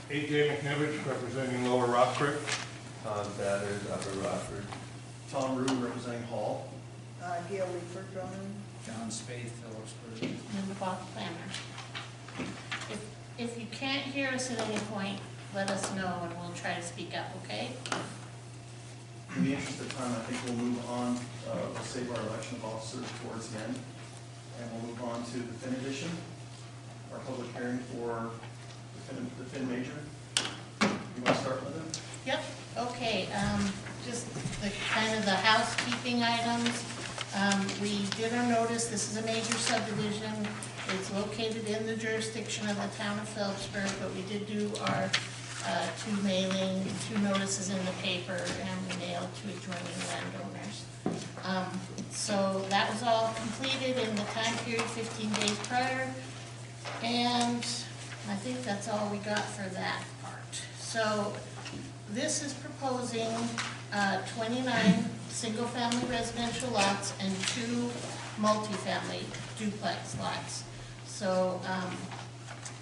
A.J. McNibbage representing Lower Rock Creek. That is Upper Rockford. Tom Rue representing Hall. Gail Leeper, Drummond. John Spade, Philipsburg. And the Bach planner. If you can't hear us at any point, let us know and we'll try to speak up, okay? In the interest of time, I think we'll move on, we'll save our election of officers towards the end. And we'll move on to the Fin edition, our public hearing for the Fin major. You want to start with it? Yep, okay, just the kind of the housekeeping items. We did our notice, this is a major subdivision. It's located in the jurisdiction of the town of Philipsburg, but we did do our two notices in the paper, and we mailed to adjoining landowners. So that was all completed in the time period 15 days prior, and I think that's all we got for that part. So this is proposing 29 single-family residential lots and 2 multifamily duplex lots. So,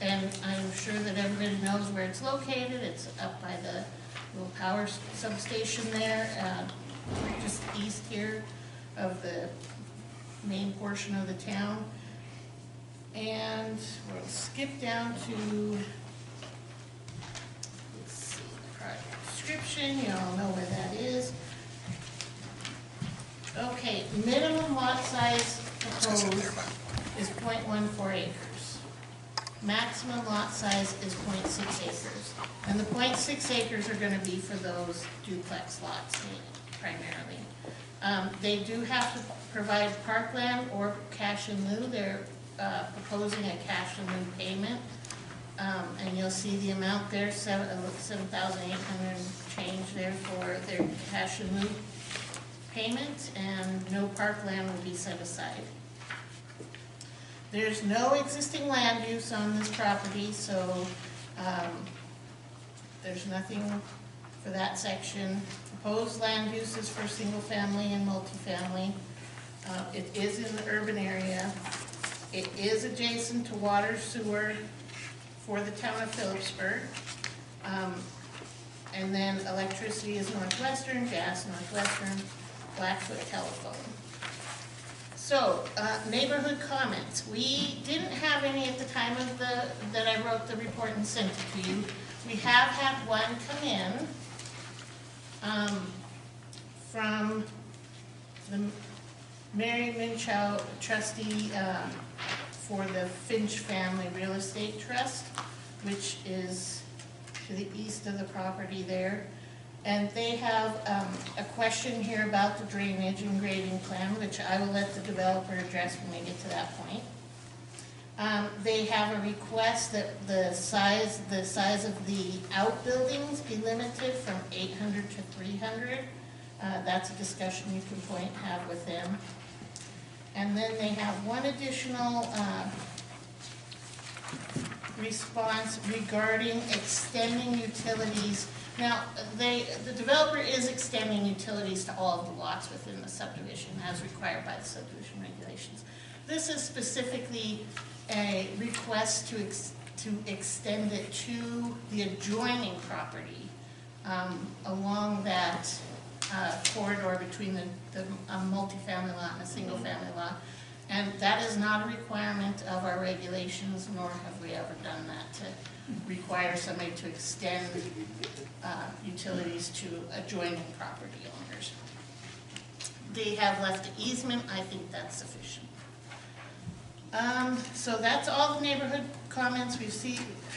and I'm sure that everybody knows where it's located. It's up by the little power substation there, just east here of the main portion of the town. And we'll skip down to, let's see, the project description. You all know where that is. Okay, minimum lot size proposed is 0.14 acres. Maximum lot size is 0.6 acres. And the 0.6 acres are gonna be for those duplex lots primarily. They do have to provide parkland or cash in lieu. They're proposing a cash in lieu payment. And you'll see the amount there, $7,800 change there for their cash in lieu payment, and no parkland will be set aside. There's no existing land use on this property, so there's nothing for that section. Proposed land uses for single family and multifamily. It is in the urban area. It is adjacent to water, sewer for the town of Philipsburg. And then electricity is Northwestern, gas Northwestern, Blackfoot telephone. So, neighborhood comments. We didn't have any at the time of that I wrote the report and sent it to you. We have had one come in from the Mary Minchow trustee for the Finch Family Real Estate Trust, which is to the east of the property there. And they have a question here about the drainage and grading plan, which I will let the developer address when we get to that point. They have a request that the size of the outbuildings be limited from 800 to 300. That's a discussion you can have with them. And then they have one additional response regarding extending utilities. Now, the developer is extending utilities to all of the lots within the subdivision as required by the subdivision regulations. This is specifically a request to extend it to the adjoining property along that corridor between the multifamily lot and a single family lot. And that is not a requirement of our regulations, nor have we ever done that to require somebody to extend utilities to adjoining property owners. They have left an easement. I think that's sufficient. So that's all the neighborhood comments we've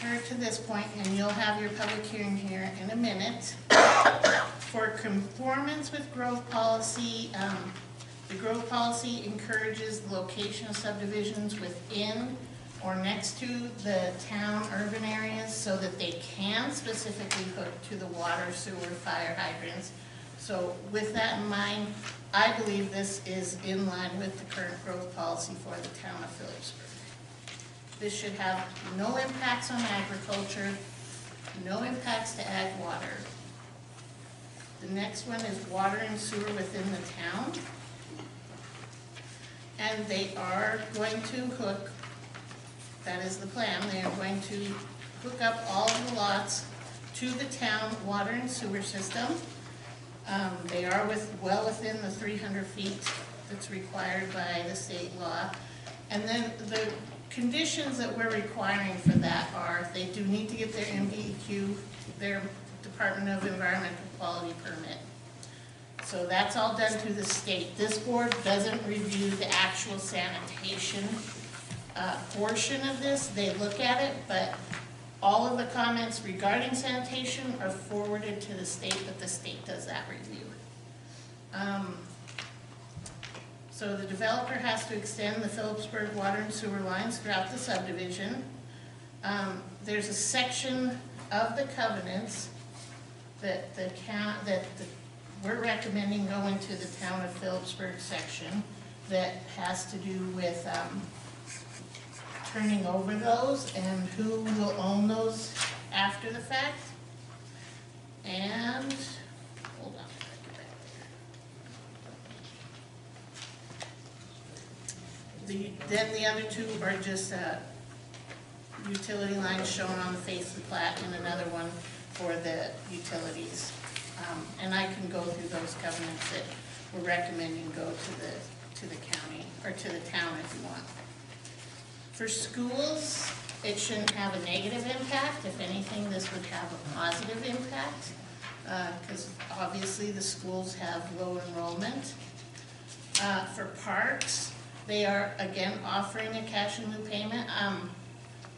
heard to this point, and you'll have your public hearing here in a minute. For conformance with growth policy, the growth policy encourages the location of subdivisions within or next to the town urban areas so that they can specifically hook to the water, sewer, fire hydrants. So with that in mind, I believe this is in line with the current growth policy for the town of Philipsburg. This should have no impacts on agriculture, no impacts to ag water. The next one is water and sewer within the town. And they are going to hook, that is the plan, they are going to hook up all of the lots to the town water and sewer system. They are well within the 300 feet that's required by the state law. And then the conditions that we're requiring for that are, they do need to get their MDEQ, their Department of Environmental Quality permit. So that's all done through the state. This board doesn't review the actual sanitation portion of this. They look at it, but all of the comments regarding sanitation are forwarded to the state, but the state does that review. So the developer has to extend the Philipsburg water and sewer lines throughout the subdivision. There's a section of the covenants that we're recommending going to the Town of Philipsburg section that has to do with turning over those and who will own those after the fact. And, hold on, get back there. Then the other two are just utility lines shown on the face of the plat and another one for the utilities. And I can go through those covenants that we're recommending go to the county, or to the town if you want. For schools, it shouldn't have a negative impact. If anything, this would have a positive impact, because obviously the schools have low enrollment. For parks, they are again offering a cash in lieu payment.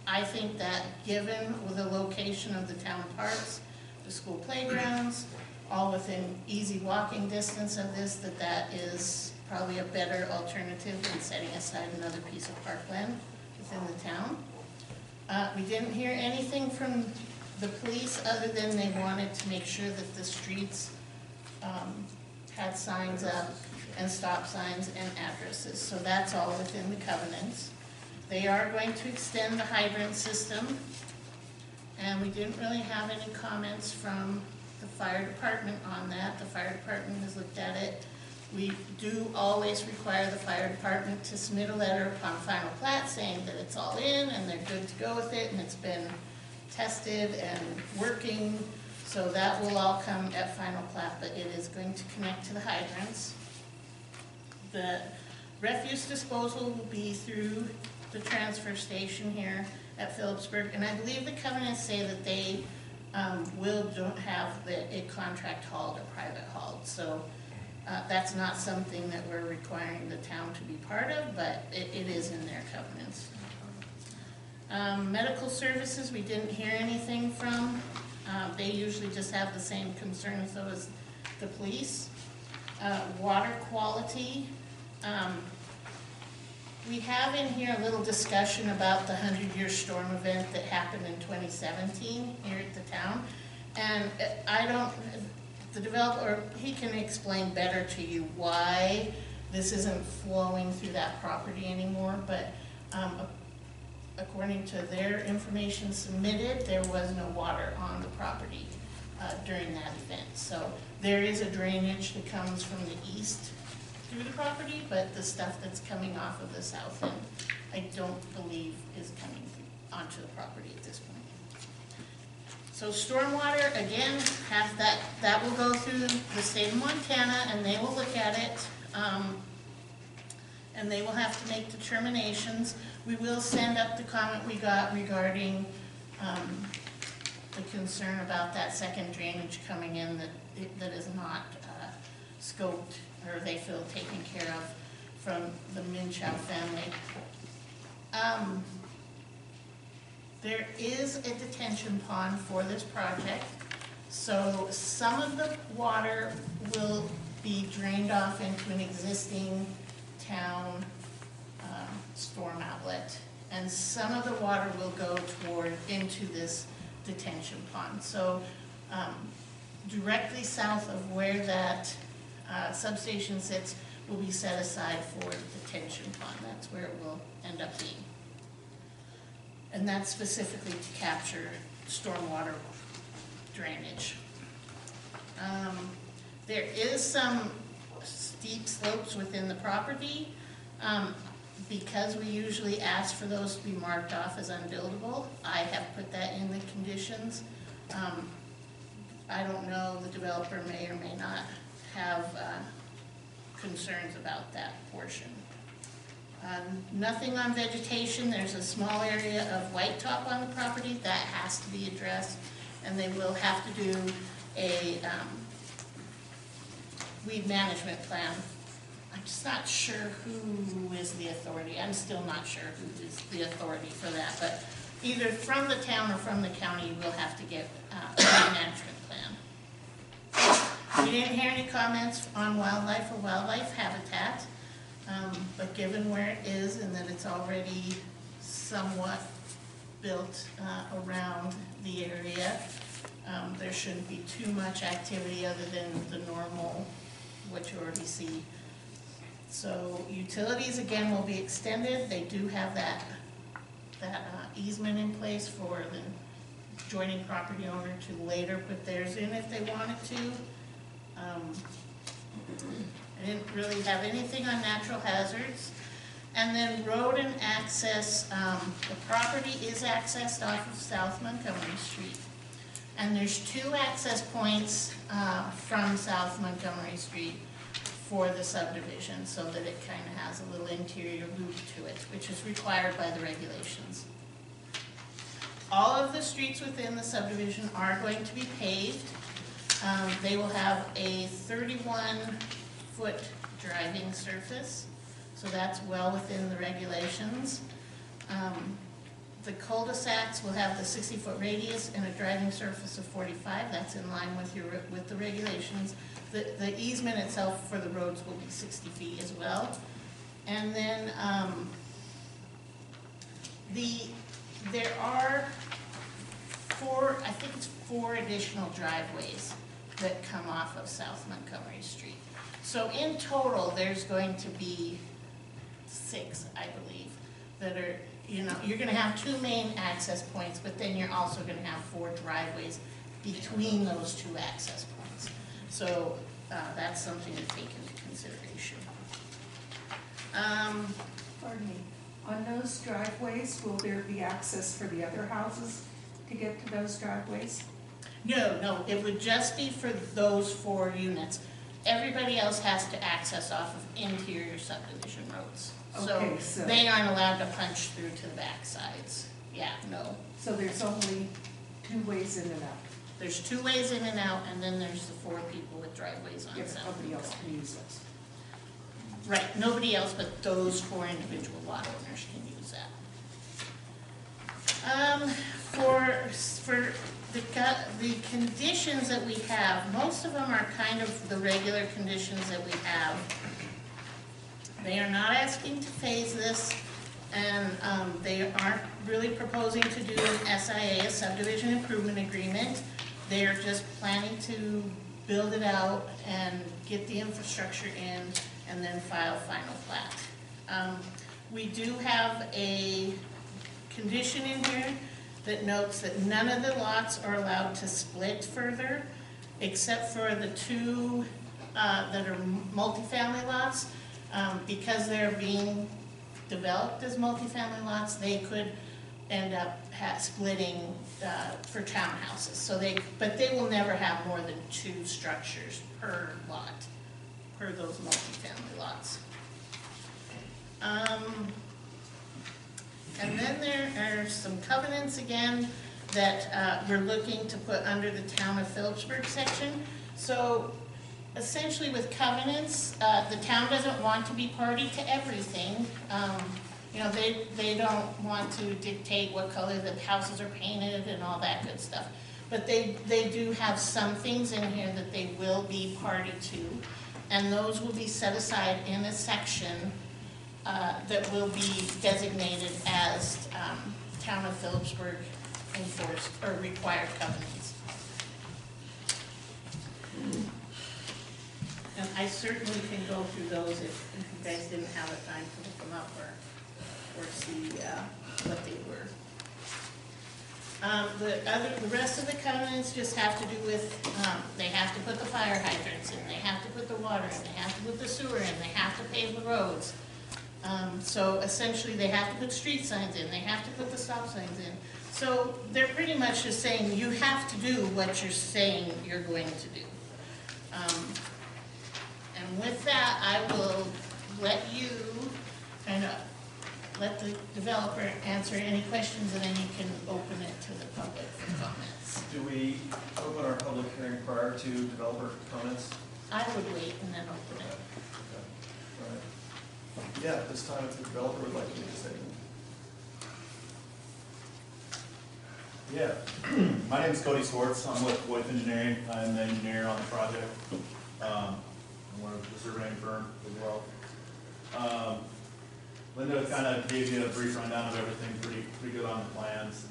I think that given the location of the town parks, the school playgrounds, all within easy walking distance of this, that is probably a better alternative than setting aside another piece of parkland within the town. We didn't hear anything from the police other than they wanted to make sure that the streets had signs up and stop signs and addresses. So that's all within the covenants. They are going to extend the hydrant system, and we didn't really have any comments from the fire department on that. The fire department has looked at it. We do always require the fire department to submit a letter upon final plat saying that it's all in and they're good to go with it and it's been tested and working. So that will all come at final plat, but it is going to connect to the hydrants. The refuse disposal will be through the transfer station here at Philipsburg, and I believe the covenants say that they don't have a contract hauled or private hauled. So that's not something that we're requiring the town to be part of, but it is in their covenants. Medical services, we didn't hear anything from. They usually just have the same concerns though as the police. Water quality. We have in here a little discussion about the 100-year storm event that happened in 2017 here at the town. And the developer, he can explain better to you why this isn't flowing through that property anymore, but according to their information submitted, there was no water on the property during that event. So there is a drainage that comes from the east through the property, but the stuff that's coming off of the south end, I don't believe is coming onto the property at this point. So stormwater, again, that will go through the state of Montana, and they will look at it, and they will have to make determinations. We will send up the comment we got regarding the concern about that second drainage coming in that is not scoped, or they feel taken care of from the Minchow family. There is a detention pond for this project, so some of the water will be drained off into an existing town storm outlet, and some of the water will go into this detention pond. So directly south of where that substation sits will be set aside for the detention pond. That's where it will end up being. And that's specifically to capture stormwater drainage. There is some steep slopes within the property. because we usually ask for those to be marked off as unbuildable, I have put that in the conditions. I don't know, the developer may or may not have concerns about that portion. Nothing on vegetation. There's a small area of white top on the property that has to be addressed, and they will have to do a weed management plan. I'm just not sure who is the authority. I'm still not sure who is the authority for that, but either from the town or from the county, we'll have to get a weed management plan. We didn't hear any comments on wildlife or wildlife habitat, but given where it is and that it's already somewhat built around the area, there shouldn't be too much activity other than the normal, what you already see. So utilities, again, will be extended. They do have that easement in place for the adjoining property owner to later put theirs in if they wanted to. I didn't really have anything on natural hazards. And then road and access, the property is accessed off of South Montgomery Street. And there's 2 access points from South Montgomery Street for the subdivision, so that it kind of has a little interior loop to it, which is required by the regulations. All of the streets within the subdivision are going to be paved. They will have a 31-foot driving surface, so that's well within the regulations. The cul-de-sacs will have the 60-foot radius and a driving surface of 45. That's in line with the regulations. The easement itself for the roads will be 60 feet as well. And then there are 4 additional driveways that come off of South Montgomery Street. So in total, there's going to be 6, I believe, that are, you're gonna have 2 main access points, but then you're also gonna have 4 driveways between those 2 access points. So that's something to take into consideration. Pardon me, on those driveways, will there be access for the other houses to get to those driveways? No, it would just be for those 4 units. Everybody else has to access off of interior subdivision roads. Okay, So they aren't allowed to punch through to the back sides. Yeah, no. So there's only 2 ways in and out, There's 2 ways in and out, and then there's the 4 people with driveways on if South nobody else Montgomery. can use those. Right, nobody else but those 4 individual lot owners can use that. For the conditions that we have, most of them are kind of the regular conditions that we have. They are not asking to phase this, and they aren't really proposing to do an SIA, a subdivision improvement agreement. They are just planning to build it out and get the infrastructure in and then file final plat. We do have a condition in here that notes that none of the lots are allowed to split further, except for the 2 that are multifamily lots. Because they're being developed as multifamily lots, they could end up splitting for townhouses. So but they will never have more than 2 structures per lot, per those multifamily lots. And then there are some covenants again that we're looking to put under the Town of Philipsburg section. So essentially with covenants, the town doesn't want to be party to everything. They don't want to dictate what color the houses are painted and all that good stuff. But they do have some things in here that they will be party to, and those will be set aside in a section that will be designated as Town of Philipsburg enforced or required covenants. And I certainly can go through those if you guys didn't have the time to look them up or see what they were. The rest of the covenants just have to do with, they have to put the fire hydrants in, they have to put the water in, they have to put the sewer in, they have to pave the roads. So essentially, they have to put street signs in, they have to put the stop signs in. So they're pretty much just saying, you have to do what you're saying you're going to do. And with that, I will let you kind of, let the developer answer any questions, and then you can open it to the public for comments. Do we open our public hearing prior to developer comments? I would wait and then open it. All right. Yeah, at this time, if the developer would like to make a statement. Yeah, my name is Cody Swartz. I'm with Voight Engineering. I'm the engineer on the project. I'm one of the surveying firm as well. Linda kind of gave you a brief rundown of everything, pretty good on the plans.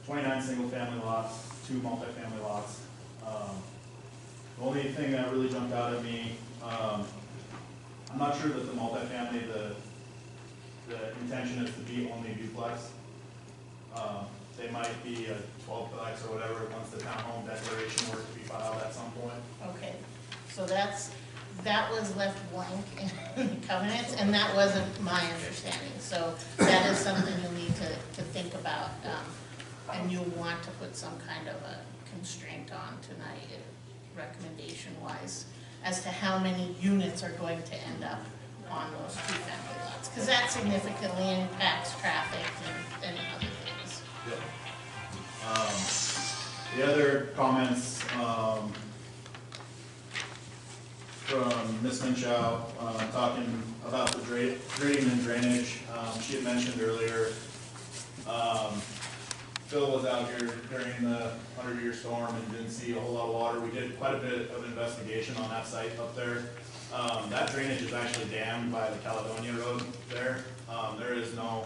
29 single-family lots, 2 multifamily lots. The only thing that really jumped out at me, I'm not sure that the multifamily, the intention is to be only duplex. They might be a 12-plex or whatever once the townhome declaration were to be filed at some point. Okay, so that was left blank in the covenants, and that wasn't my understanding. So that is something you'll need to think about, and you'll want to put some kind of a constraint on tonight, recommendation-wise, as to how many units are going to end up on those 2 family lots, because that significantly impacts traffic and other things. Yep. The other comments from Ms. Minchow, talking about the grading and drainage. She had mentioned earlier, Phil was out here during the 100-year storm and didn't see a whole lot of water. We did quite a bit of investigation on that site up there. That drainage is actually dammed by the Caledonia Road there. There is no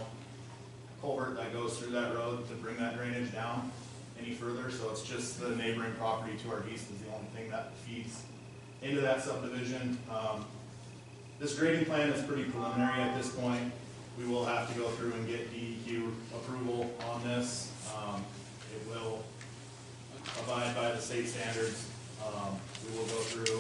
culvert that goes through that road to bring that drainage down any further, so it's just the neighboring property to our east is the only thing that feeds into that subdivision. This grading plan is pretty preliminary at this point. We will have to go through and get DEQ approval on this. It will abide by the state standards. We will go through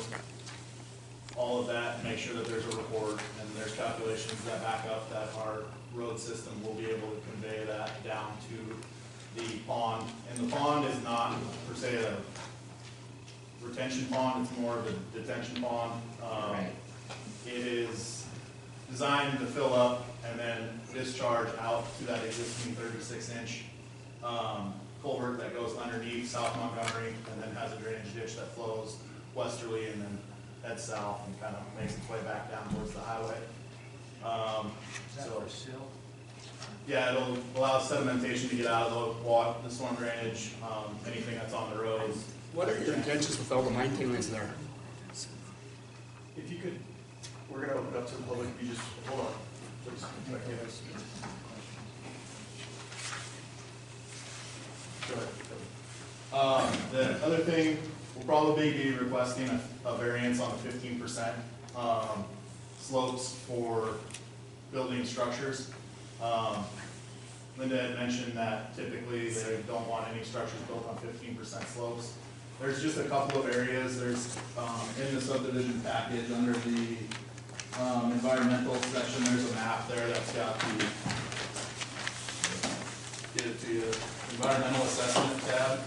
all of that and make sure that there's a report and there's calculations that back up that our road system will be able to convey that down to the pond. And the pond is not per se a retention pond, it's more of a detention pond. Right. It is designed to fill up and then discharge out to that existing 36-inch culvert that goes underneath South Montgomery and then has a drainage ditch that flows westerly and then heads south and kind of makes its way back down towards the highway. Is that for silt? Yeah, it'll allow sedimentation to get out of the water, the storm drainage, anything that's on the roads. What are your intentions with all the maintenance there? If you could, we're gonna open up to the public, if you just, hold on, please. Go ahead. The other thing, we'll probably be requesting a variance on the 15% slopes for building structures. Linda had mentioned that typically they don't want any structures built on 15% slopes. There's just a couple of areas. There's in the subdivision package under the environmental section, there's a map there that's got the, get it to you, environmental assessment tab.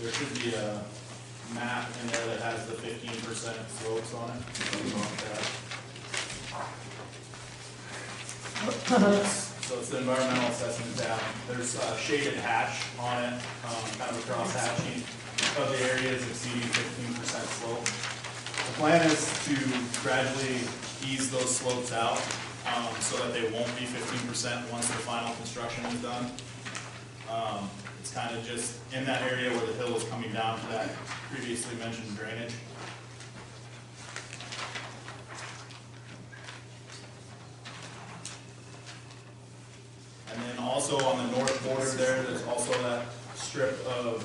There should be a map in there that has the 15% slopes on it. So it's the environmental assessment tab. There's a shaded hatch on it, kind of a cross hatching of the areas exceeding 15% slope. The plan is to gradually ease those slopes out so that they won't be 15% once the final construction is done. It's kind of just in that area where the hill is coming down to that previously mentioned drainage. And then also on the north border there, there's also that strip of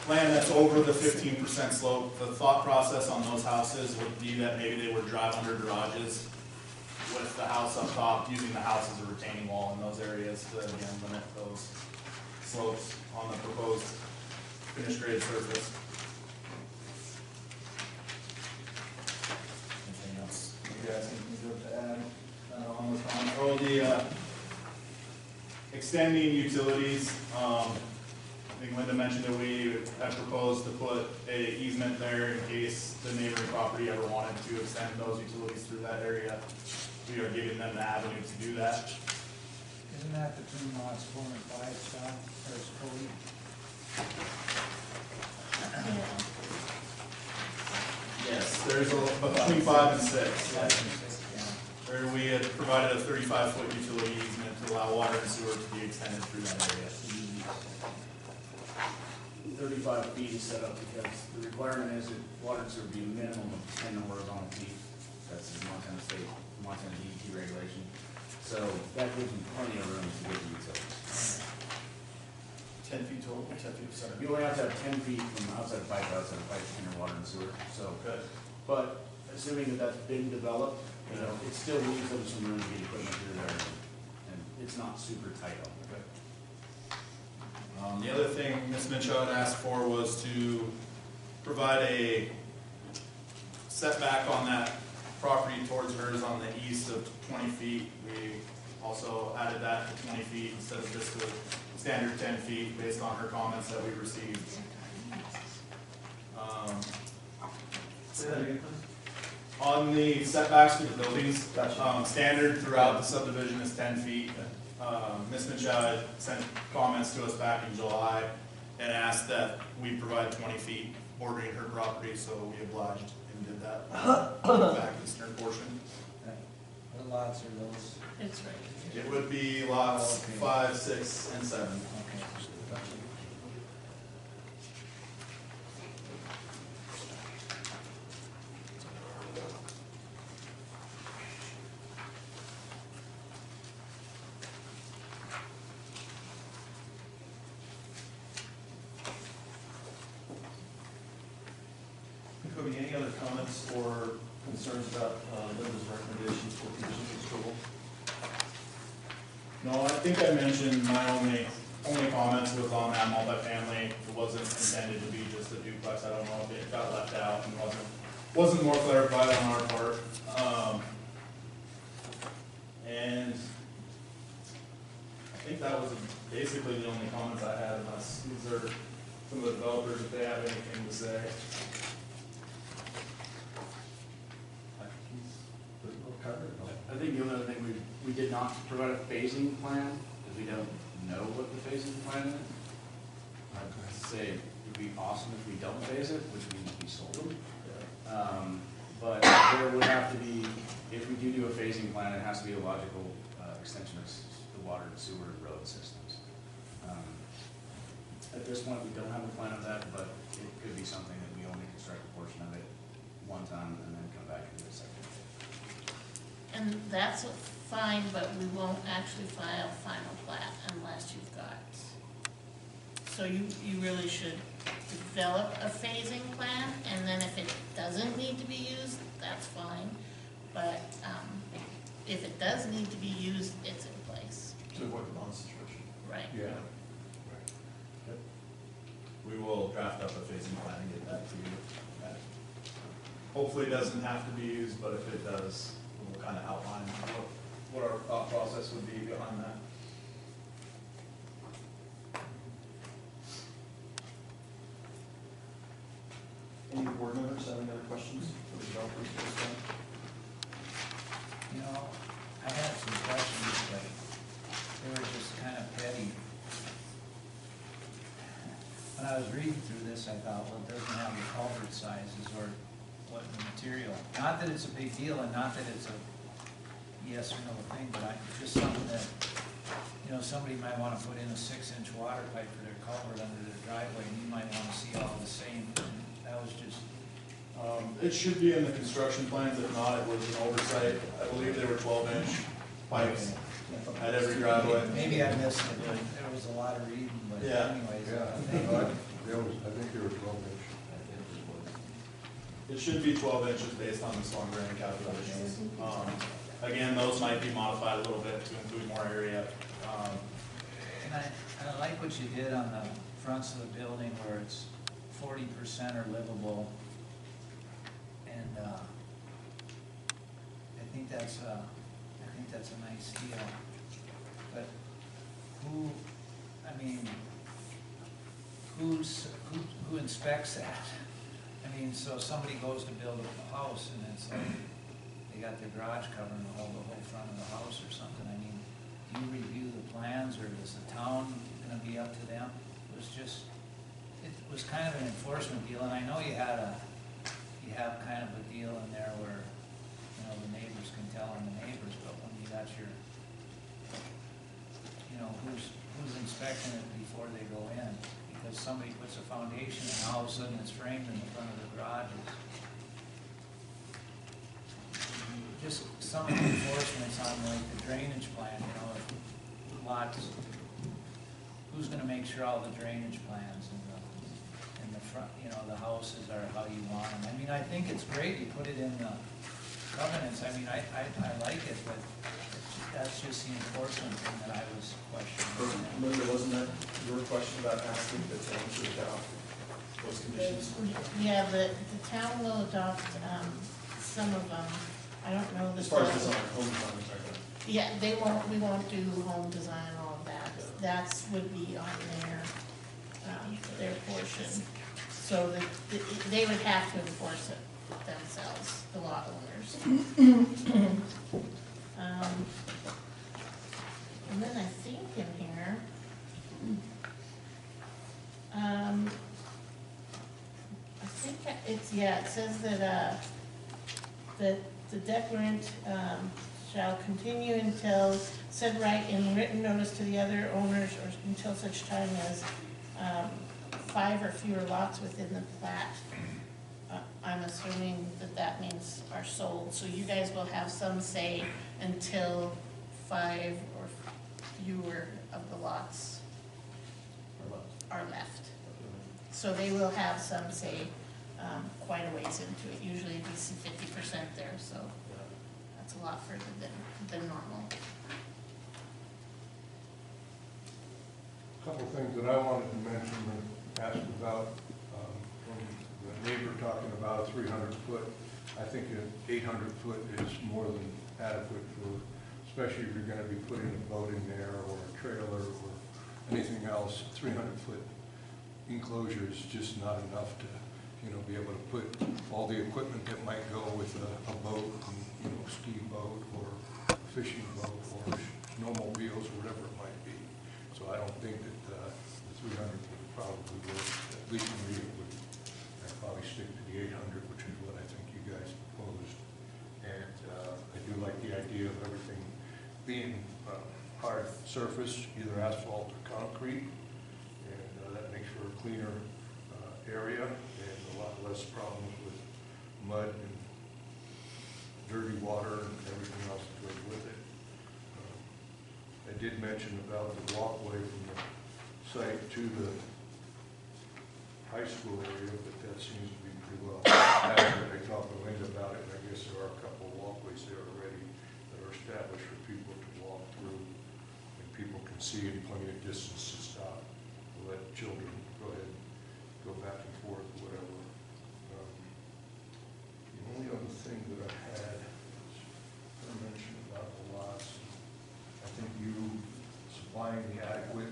land that's over the 15% slope. The thought process on those houses would be that maybe they would drive under garages with the house up top, using the house as a retaining wall in those areas to again limit those slopes on the proposed finished grade surface. Anything So the, extending utilities, I think Linda mentioned that we had proposed to put a easement there in case the neighboring property ever wanted to extend those utilities through that area. We are giving them the avenue to do that. Isn't that between lots 4 and 5, Scott, or is Cody? Yes, there's between 5 and 6. 5 and 6, yeah. Where we had provided a 35-foot utility easement to allow water and sewer to be extended through that area. 35 feet is set up because the requirement is that water and sewer be a minimum of 10 horizontal feet. That's the Montana State, Montana DEP regulation. So that gives them plenty of room to get the utilities. 10 feet total, 10 feet of center. You only have to have 10 feet from outside the pipe to outside the pipe to enter water and sewer. So, Okay. but assuming that that's been developed, you know, it still leaves them some room to get equipment through there, and it's not super tight on it. The other thing Ms. Mitchell had asked for was to provide a setback on that property towards hers on the east of 20 feet. We also added that to 20 feet instead of just the standard 10 feet based on her comments that we received. Say that again, please. On the setbacks to the buildings, Gotcha. standard throughout the subdivision is 10 feet. Ms. Mitchell sent comments to us back in July and asked that we provide 20 feet bordering her property, so we obliged and did that back eastern portion. What lots are those? It's right. It would be lots Okay. 5, 6, and 7. Okay. Cody, any other comments or concerns about Linda's recommendations for conditions of approval? No, I think I mentioned my only comments was on that multifamily. It wasn't intended to be just a duplex. I don't know if it got left out and wasn't more clarified on our part. And I think that was basically the only comments I had, unless these are some of the developers, if they have anything to say. I think the only other thing we did not provide a phasing plan, because we don't know what the phasing plan is. I'd say it'd be awesome if we don't phase it, which means we sold them. But there would have to be, if we do a phasing plan, it has to be a logical extension of the water and sewer and road systems. At this point, we don't have a plan of that, but it could be something that we only construct a portion of it one time and then come back and do a second. And that's fine, but we won't actually file final plat unless you've got. So you really should develop a phasing plan, and then if it doesn't need to be used, that's fine. But if it does need to be used, it's in place, To avoid the bond situation. right? Yeah. We will draft up a phasing plan and get that to you. Hopefully it doesn't have to be used, but if it does, we'll kind of outline what our thought process would be behind that. Any board members have any other questions for the developers at this time? You know, I had some questions, but they were just kind of petty. When I was reading through this, I thought, well, it doesn't have the culvert sizes or what the material. Not that it's a big deal and not that it's a yes or no thing, but just something that, you know, somebody might want to put in a 6-inch water pipe for their culvert under their driveway, and you might want to see all the same. And that was just, It should be in the construction plans. If not, it was an oversight. I believe they were 12-inch pipes at every driveway. maybe I missed it, but there was a lot of reading, but Yeah. anyways. Yeah, I think they were 12-inch. It should be 12 inches based on the storm drain calculations. Again, those might be modified a little bit to include more area. And I like what you did on the fronts of the building where it's 40% are livable. And I think think that's a nice deal. But who, I mean, who inspects that? I mean, so somebody goes to build a house and it's like, they got their garage covering the whole front of the house or something. I mean, do you review the plans, or is the town gonna be up to them? It was kind of an enforcement deal, and I know you have kind of a deal in there where, you know, the neighbors can tell on the neighbors, but when you got your, you know, who's inspecting it before they go in? Because somebody puts a foundation and all of a sudden it's framed in the front of the garages. Just some of the enforcements on like the drainage plan, you know, if lots, who's gonna make sure all the drainage plans in the front, you know, the houses are how you want them? I mean, I think it's great you put it in the covenants. I mean, I like it, but that's just the enforcement thing that I was questioning. Linda, wasn't that your question about asking the town to adopt those conditions? Yeah, the town will adopt, some of them. I don't know the. As far as design, home design, is that right? Yeah, we won't do home design, all of that. That's would be on their portion. So they would have to enforce it themselves, the lot owners. And then I think in here, I think it says that, that the declarant, shall continue until said right in written notice to the other owners or until such time as, 5 or fewer lots within the plat. I'm assuming that means are sold, so you guys will have some say until 5 or fewer of the lots are left. So they will have some say, quite a ways into it. Usually it'd be 50% there, so that's a lot further than normal. A couple things that I wanted to mention and ask about, from the neighbor talking about 300 foot. I think an 800 foot is more than adequate for, especially if you're gonna be putting a boat in there or a trailer or anything else. 300 foot enclosure is just not enough to, you know, be able to put all the equipment that might go with a boat, you know, ski boat or a fishing boat or snowmobiles or whatever it might be. So I don't think that the 300 would probably work. At least for me, it would. I'd probably stick to the 800, which is what I think you guys proposed. And I do like the idea of everything being hard surface, either asphalt or concrete, and that makes for a cleaner area and a lot less problems with mud and dirty water and everything else that goes with it. I did mention about the walkway from the site to the high school area, but that seems to be pretty well adequate. I talked to Linda about it, and I guess there are a couple of walkways there already that are established for people to walk through, and people can see in plenty of distance to stop, to let children go ahead and go back and forth, whatever. The only other thing that I had was I mentioned about the lots. I think you supplying the adequate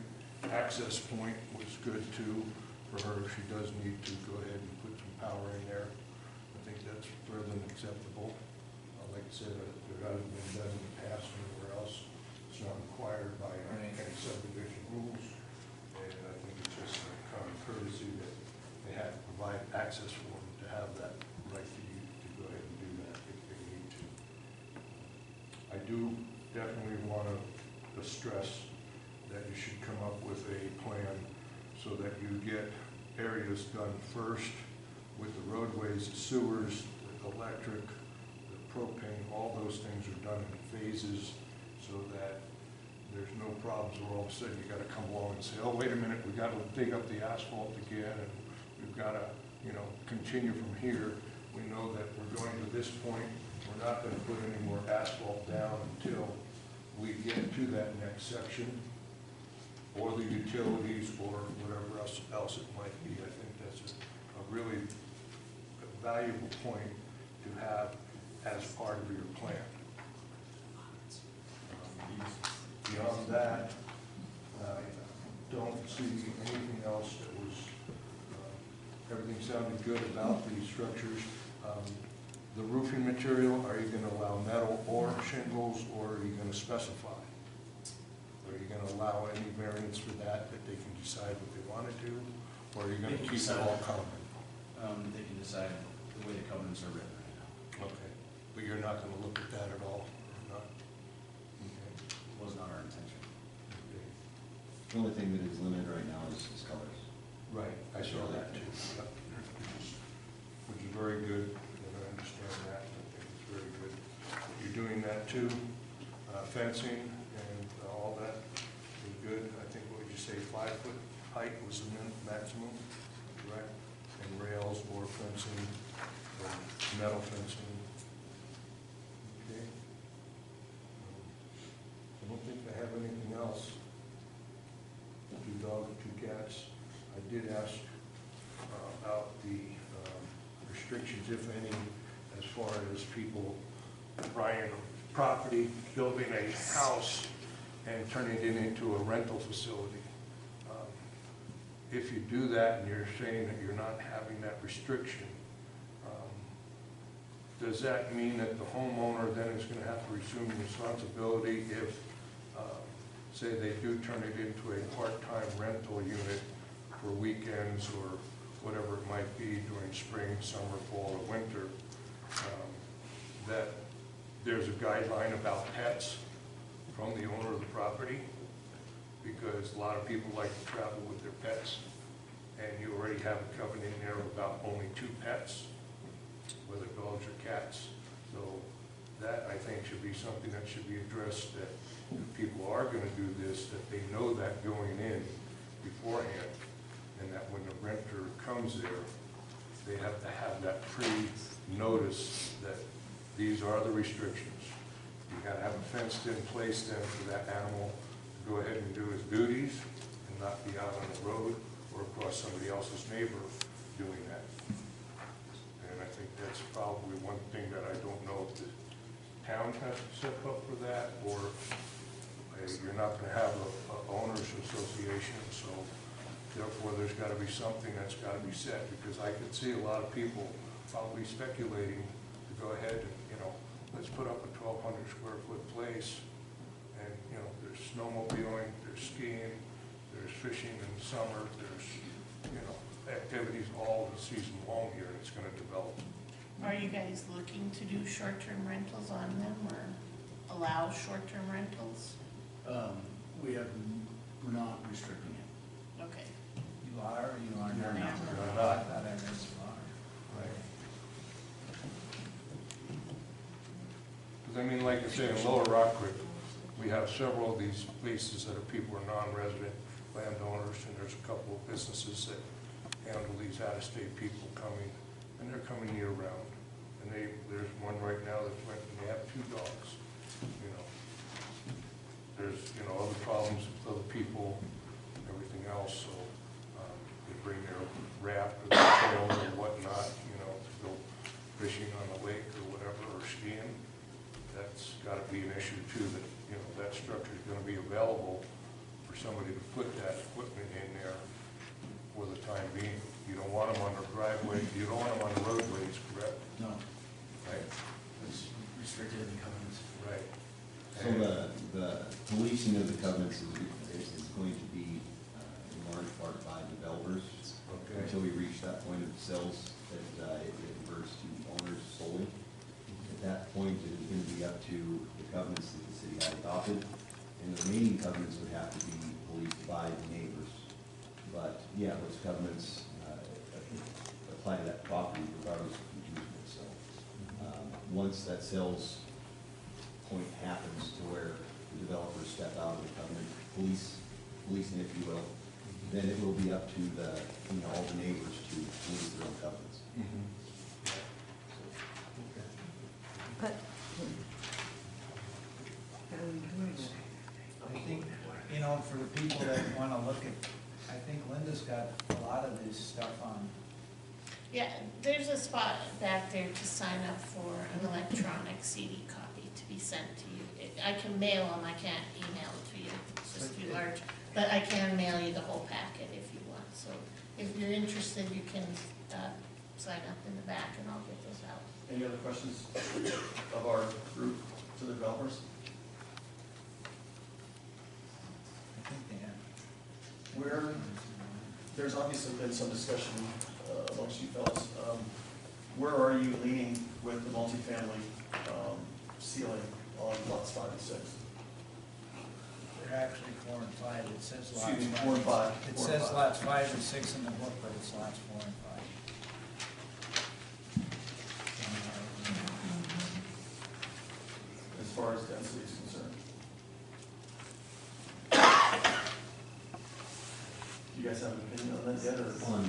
access point was good too for her if she does need to go ahead and put some power in there. I think that's further than acceptable. Like I said, there hasn't been done in the past anywhere else. It's not required by any subdivision rules. And I think it's just a common courtesy that they have to provide access for them to have that right to you to go ahead and do that if they need to. I do definitely want to stress that you should come up with a plan so that you get areas done first with the roadways, the sewers, the electric, the propane, all those things are done in phases so that there's no problems where all of a sudden you got to come along and say, oh, wait a minute, we got to dig up the asphalt again and we've got to, you know, continue from here. We know that we're going to this point. We're not going to put any more asphalt down until we get to that next section, or the utilities, or whatever else it might be. I think that's a really valuable point to have as part of your plan. Beyond that, I don't see anything else that was, everything sounded good about these structures. The roofing material, are you gonna allow metal or shingles, or are you gonna specify? Are you gonna allow any variance for that they can decide what they wanna do, or are you gonna They can keep it decide. all common? They can decide the way the covenants are written right now. Okay, but you're not gonna look at that at all, or not? Okay. Was not our intention. Okay. The only thing that is limited right now is colors. Right, I saw that too. Yep. Which is very good, and I understand that, I think it's very good. You're doing that too, fencing and all that is good. I think, what would you say, 5-foot height was the maximum, correct? And rails or fencing, or metal fencing. Okay. I don't think I have anything else. 2 dogs, 2 cats. I did ask about the restrictions, if any, as far as people buying property, building a house, and turning it into a rental facility. If you do that and you're saying that you're not having that restriction, does that mean that the homeowner then is going to have to resume responsibility if, say, they do turn it into a part-time rental unit for weekends or whatever it might be during spring, summer, fall, or winter, that there's a guideline about pets from the owner of the property? Because a lot of people like to travel with their pets, and you already have a covenant in there about only 2 pets, whether dogs or cats. So that, I think, should be something that should be addressed, that if people are gonna do this, that they know that going in beforehand, and that when the renter comes there, they have to have that pre-notice that these are the restrictions. You gotta have a fenced-in place then for that animal to go ahead and do his duties and not be out on the road or across somebody else's neighbor doing that. And I think that's probably one thing that I don't know if the town has to step up for that, or you're not gonna have a owners association, so therefore there's gotta be something that's gotta be set, because I could see a lot of people probably speculating to go ahead and, let's put up a 1,200 square foot place, and, there's snowmobiling, there's skiing, there's fishing in the summer, there's, activities all the season long here, and it's gonna develop. Are you guys looking to do short-term rentals on them, or allow short-term rentals? We're not restricting it. Okay. You are or you are You're not? not. You're not. I thought I read you are. Right. Because, I mean, like I say, in Lower Rock Creek, we have several of these places that are people are non-resident landowners, and there's a couple of businesses that handle these out-of-state people coming, and they're coming year-round. And there's one right now that's renting, they have 2 dogs, There's, other problems with other people, everything else, so they bring their raft or their trailer or whatnot, to go fishing on the lake or whatever, or skiing. That's gotta be an issue too, that, that structure's gonna be available for somebody to put that equipment in there for the time being. You don't want them on the driveway, you don't want them on the roadways, correct? No, Right. it's restricted in the covenants. Right. So the policing of the covenants is going to be in large part by developers. Okay. Until we reach that point of sales, that it converts to owners solely. At that point, it is going to be up to the covenants that the city had adopted, and the remaining covenants would have to be policed by the neighbors. But, yeah, those covenants apply to that property regardless of the easement. So, once that sales point happens to where the developers step out of the covenant, policing, if you will, then it will be up to all the neighbors to police their own covenants. But, I think, for the people that wanna look at, I think Linda's got a lot of this stuff on. Yeah, there's a spot back there to sign up for an electronic CD copy too. to be sent to you. I can mail them, I can't email it to you, it's just too large. But I can mail you the whole packet if you want, so if you're interested, you can sign up in the back and I'll get those out. Any other questions of our group to the developers? I think they have. There's obviously been some discussion amongst you fellas. Where are you leaning with the multifamily ceiling on lots 5 and 6? They're actually 4 and 5, it says lots Excuse me, 5. 4 and 5. It 4 and says 5. lots 5 and 6 in the book, but it's lots 4 and 5. As far as density is concerned. Do you guys have an opinion on that yet, or? On,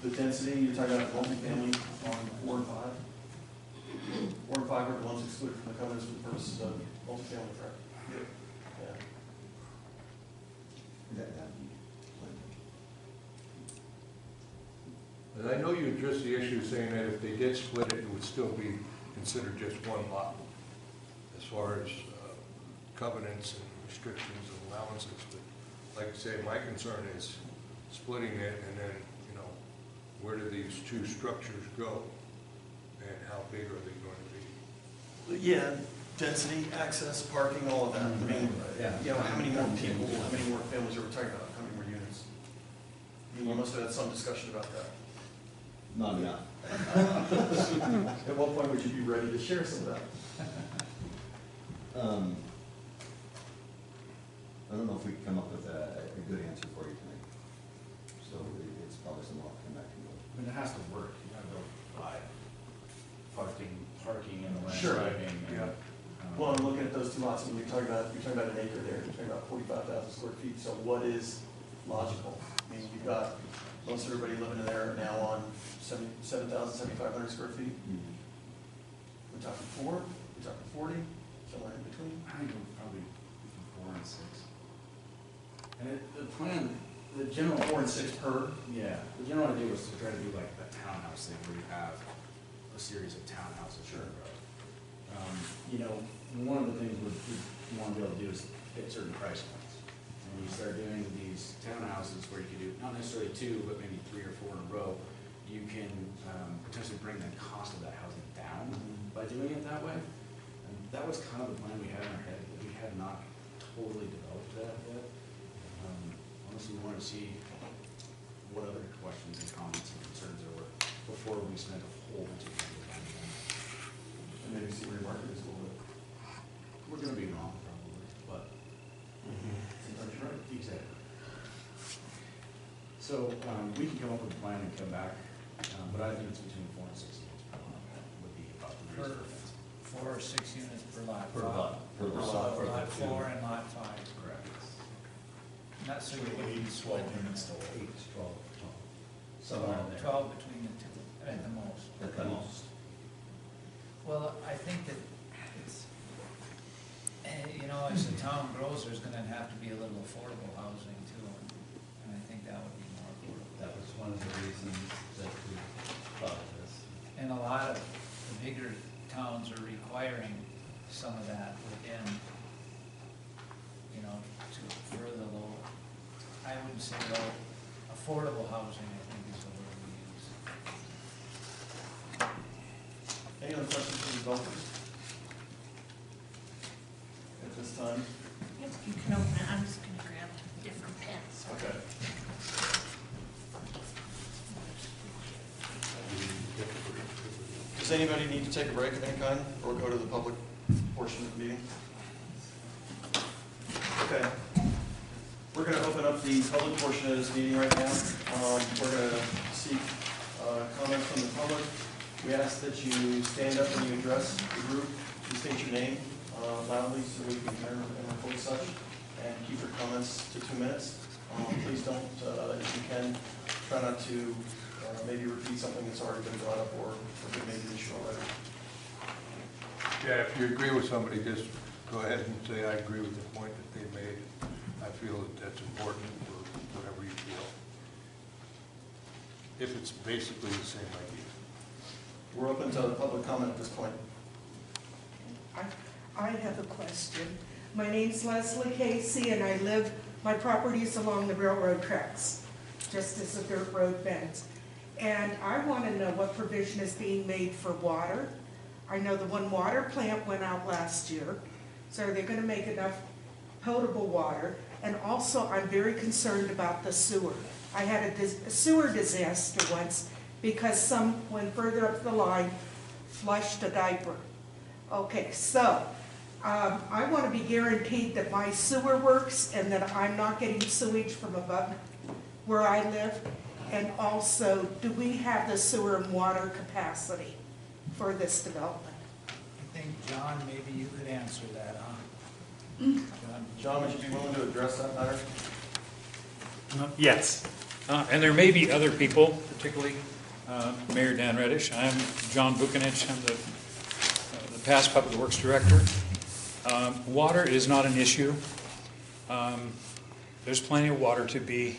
The density, you're talking about multifamily on 4 and 5? 4 and 5 are the ones excluded from the covenants for the purposes of multifamily, correct? Yeah. that'd be plenty. And I know you addressed the issue saying that if they did split it, it would still be considered just one lot as far as covenants and restrictions and allowances. But like I say, my concern is splitting it and then, you know, where do these two structures go? And how big are they going to be? Yeah, density, access, parking, all of that. I mean, you know, how many more people, how many more families are we talking about? How many more units? I mean, you must have had some discussion about that. Not enough. At what point would you be ready to share some of that? I don't know if we can come up with a good answer for you tonight. So it's probably something I'll come back to you with. I mean, it has to work, you gotta go by parking and the land Sure. driving and. Yeah. Well, I'm looking at those two lots, and you're talking about an acre there, you're talking about 45,000 square feet, so what is logical? I mean, you've got most everybody living in there now on 7,500 square feet. We're talking 4, we're talking 40, somewhere in between. I think we're probably 4 and 6. And the plan, the general. 4 and 6 per. Yeah, the general idea was to try to do like a townhouse thing where you have a series of townhouses. Sure. You know, one of the things we want to be able to do is hit certain price points. And you start doing these townhouses where you can do not necessarily 2, but maybe 3 or 4 in a row, you can potentially bring the cost of that housing down by doing it that way. And that was kind of the plan we had in our head, but we had not totally developed that yet. Honestly, we wanted to see what other questions and comments and concerns there were before we spent a whole bunch of time on them. And maybe see where your market is a little bit. We're gonna be wrong probably, but Sometimes you're right. exactly. So, we can come up with a plan and come back, but I think it's between 4 and 6 units per lot would be about the reason for that. 4 or 6 units per lot. Per lot. Per lot. Lot 4 and lot 5. Correct. Not so you wouldn't split units. 8, 12. Somewhere in there. 12 between the two, at the most. At the most. Well, I think that it's, you know, as the town grows, there's gonna have to be a little affordable housing too, and I think that would be more affordable. That was one of the reasons that we thought of this. And a lot of the bigger towns are requiring some of that within, you know, to further low, I wouldn't say low, affordable housing, I think is the word we use. Any other questions from the developers? At this time? Yep, you can open it, I'm just gonna grab different pens. Okay. Does anybody need to take a break of any kind, or go to the public portion of the meeting? Okay. We're gonna open up the public portion of this meeting right now. We're gonna seek comments from the public. We ask that you stand up when you address the group, you state your name loudly so we can hear and record such, and keep your comments to 2 minutes. Please don't, if you can, try not to maybe repeat something that's already been brought up or been made an issue already. Yeah, if you agree with somebody, just go ahead and say, I agree with the point that they made. I feel that that's important for whatever you feel. If it's basically the same idea. We're open to public comment at this point. I have a question. My name's Leslie Casey, and my property's along the railroad tracks, just as the dirt road bends. And I want to know what provision is being made for water. I know the one water plant went out last year, so are they going to make enough potable water? And also, I'm very concerned about the sewer. I had a sewer disaster once because someone further up the line flushed a diaper. Okay, so I want to be guaranteed that my sewer works and that I'm not getting sewage from above where I live. And also, do we have the sewer and water capacity for this development? I think, John, maybe you could answer that, huh? John, would you be willing to address that matter? Yes, and there may be other people, particularly Mayor Dan Reddish. I'm John Bukinich. I'm the past Public Works Director. Water is not an issue. There's plenty of water to be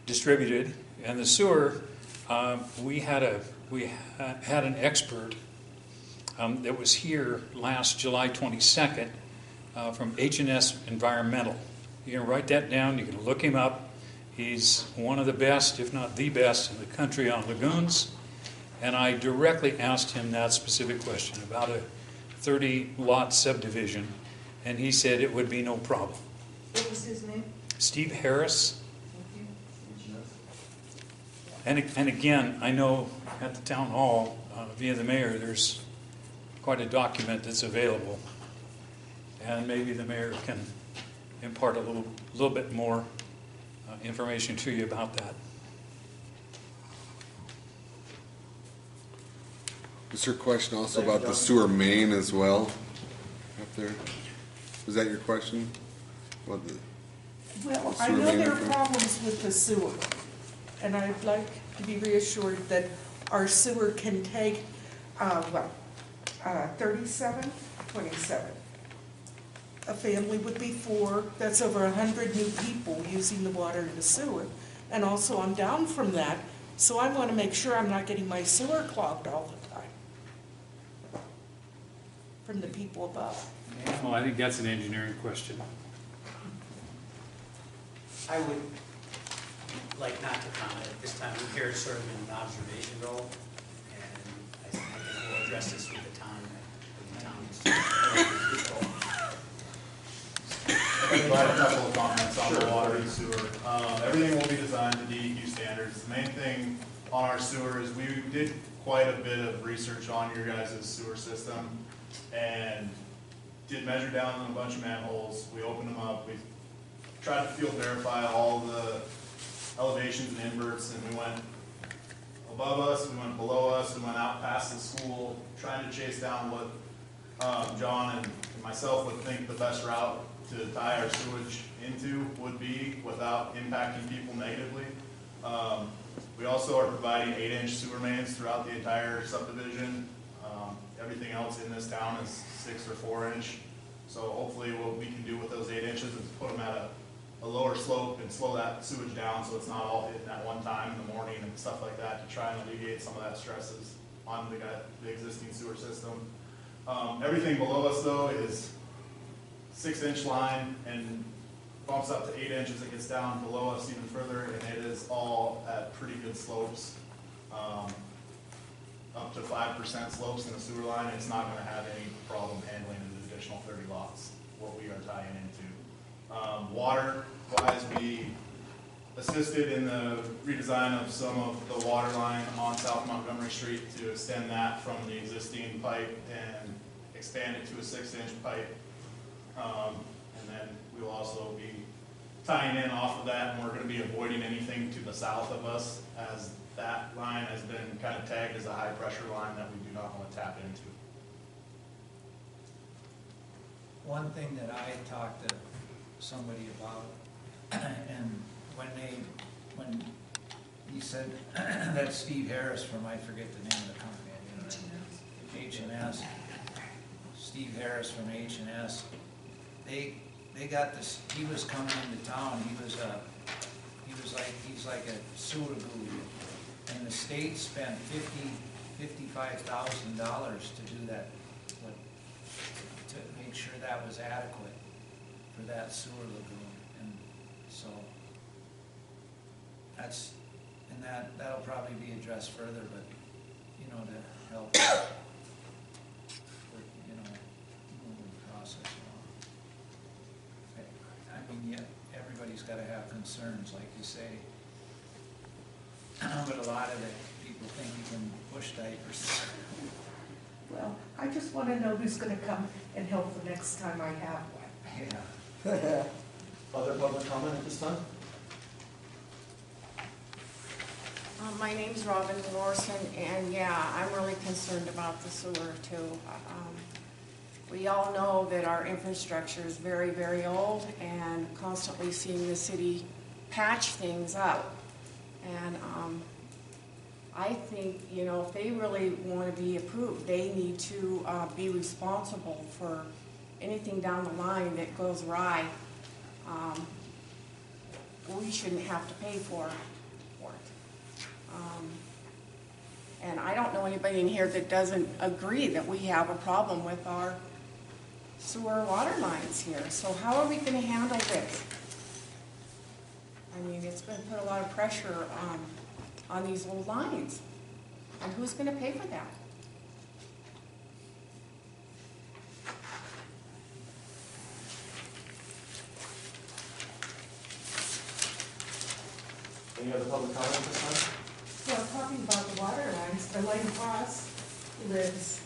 distributed, and the sewer. We had an expert that was here last July 22nd from H&S Environmental. You can write that down. You can look him up. He's one of the best, if not the best, in the country on lagoons. And I directly asked him that specific question about a 30-lot subdivision, and he said it would be no problem. What was his name? Steve Harris. And again, I know at the town hall, via the mayor, there's quite a document that's available. And maybe the mayor can impart a little bit more information to you about that. Was your question also about the sewer main as well up there? Was that your question? What the Well, I sewer know main there are up there? problems with the sewer, and I'd like to be reassured that our sewer can take, 37, 27. A family would be 4, that's over 100 new people using the water in the sewer. And also I'm down from that, so I want to make sure I'm not getting my sewer clogged all the time from the people above. Well, I think that's an engineering question. I would like not to comment at this time. We're here sort of in an observation role, and I think we'll address this with the town. I have a couple of comments on the water and sewer. Everything will be designed to DEQ standards. The main thing on our sewer is we did quite a bit of research on your guys' sewer system and did measure down on a bunch of manholes. We opened them up. We tried to field verify all the elevations and inverts, and we went above us, we went below us, we went out past the school, trying to chase down what John and myself would think the best route to tie our sewage into would be without impacting people negatively. We also are providing 8-inch sewer mains throughout the entire subdivision. Everything else in this town is 6 or 4-inch. So hopefully what we can do with those 8 inches is put them at a lower slope and slow that sewage down so it's not all hitting at one time in the morning and stuff like that to try and alleviate some of that stresses on the existing sewer system. Everything below us though is 6-inch line and bumps up to 8 inches. It gets down below us even further, and it is all at pretty good slopes, up to 5% slopes in the sewer line. It's not going to have any problem handling the additional 30 lots, what we are tying into. Water-wise, we assisted in the redesign of some of the water line on South Montgomery Street to extend that from the existing pipe and expand it to a 6-inch pipe. And then we will also be tying in off of that, and we're going to be avoiding anything to the south of us, as that line has been kind of tagged as a high pressure line that we do not want to tap into. One thing that I talked to somebody about, and when he said that Steve Harris from, I forget the name of the company, H&S, Steve Harris from H&S, they got this, he was coming into town, he's like a sewer guru, and the state spent $55,000 to do that, what, to make sure that was adequate for that sewer lagoon. And so that'll probably be addressed further, but, to help, move the process along. I mean, yeah, everybody's gotta have concerns, like you say. But a lot of the people think you can push diapers. Well, I just want to know who's going to come and help the next time I have one. Yeah. Other public comment at this time? My name's Robin Morrison, and yeah, I'm really concerned about the sewer too. We all know that our infrastructure is very, very old, and constantly seeing the city patch things up. And I think, if they really want to be approved, they need to be responsible for anything down the line that goes awry. We shouldn't have to pay for it. And I don't know anybody in here that doesn't agree that we have a problem with our sewer water lines here. So how are we going to handle this? I mean, it's going to put a lot of pressure on these old lines. And who's going to pay for that? Any other public comment at this time? Well, talking about the water lines, Elaine Ross lives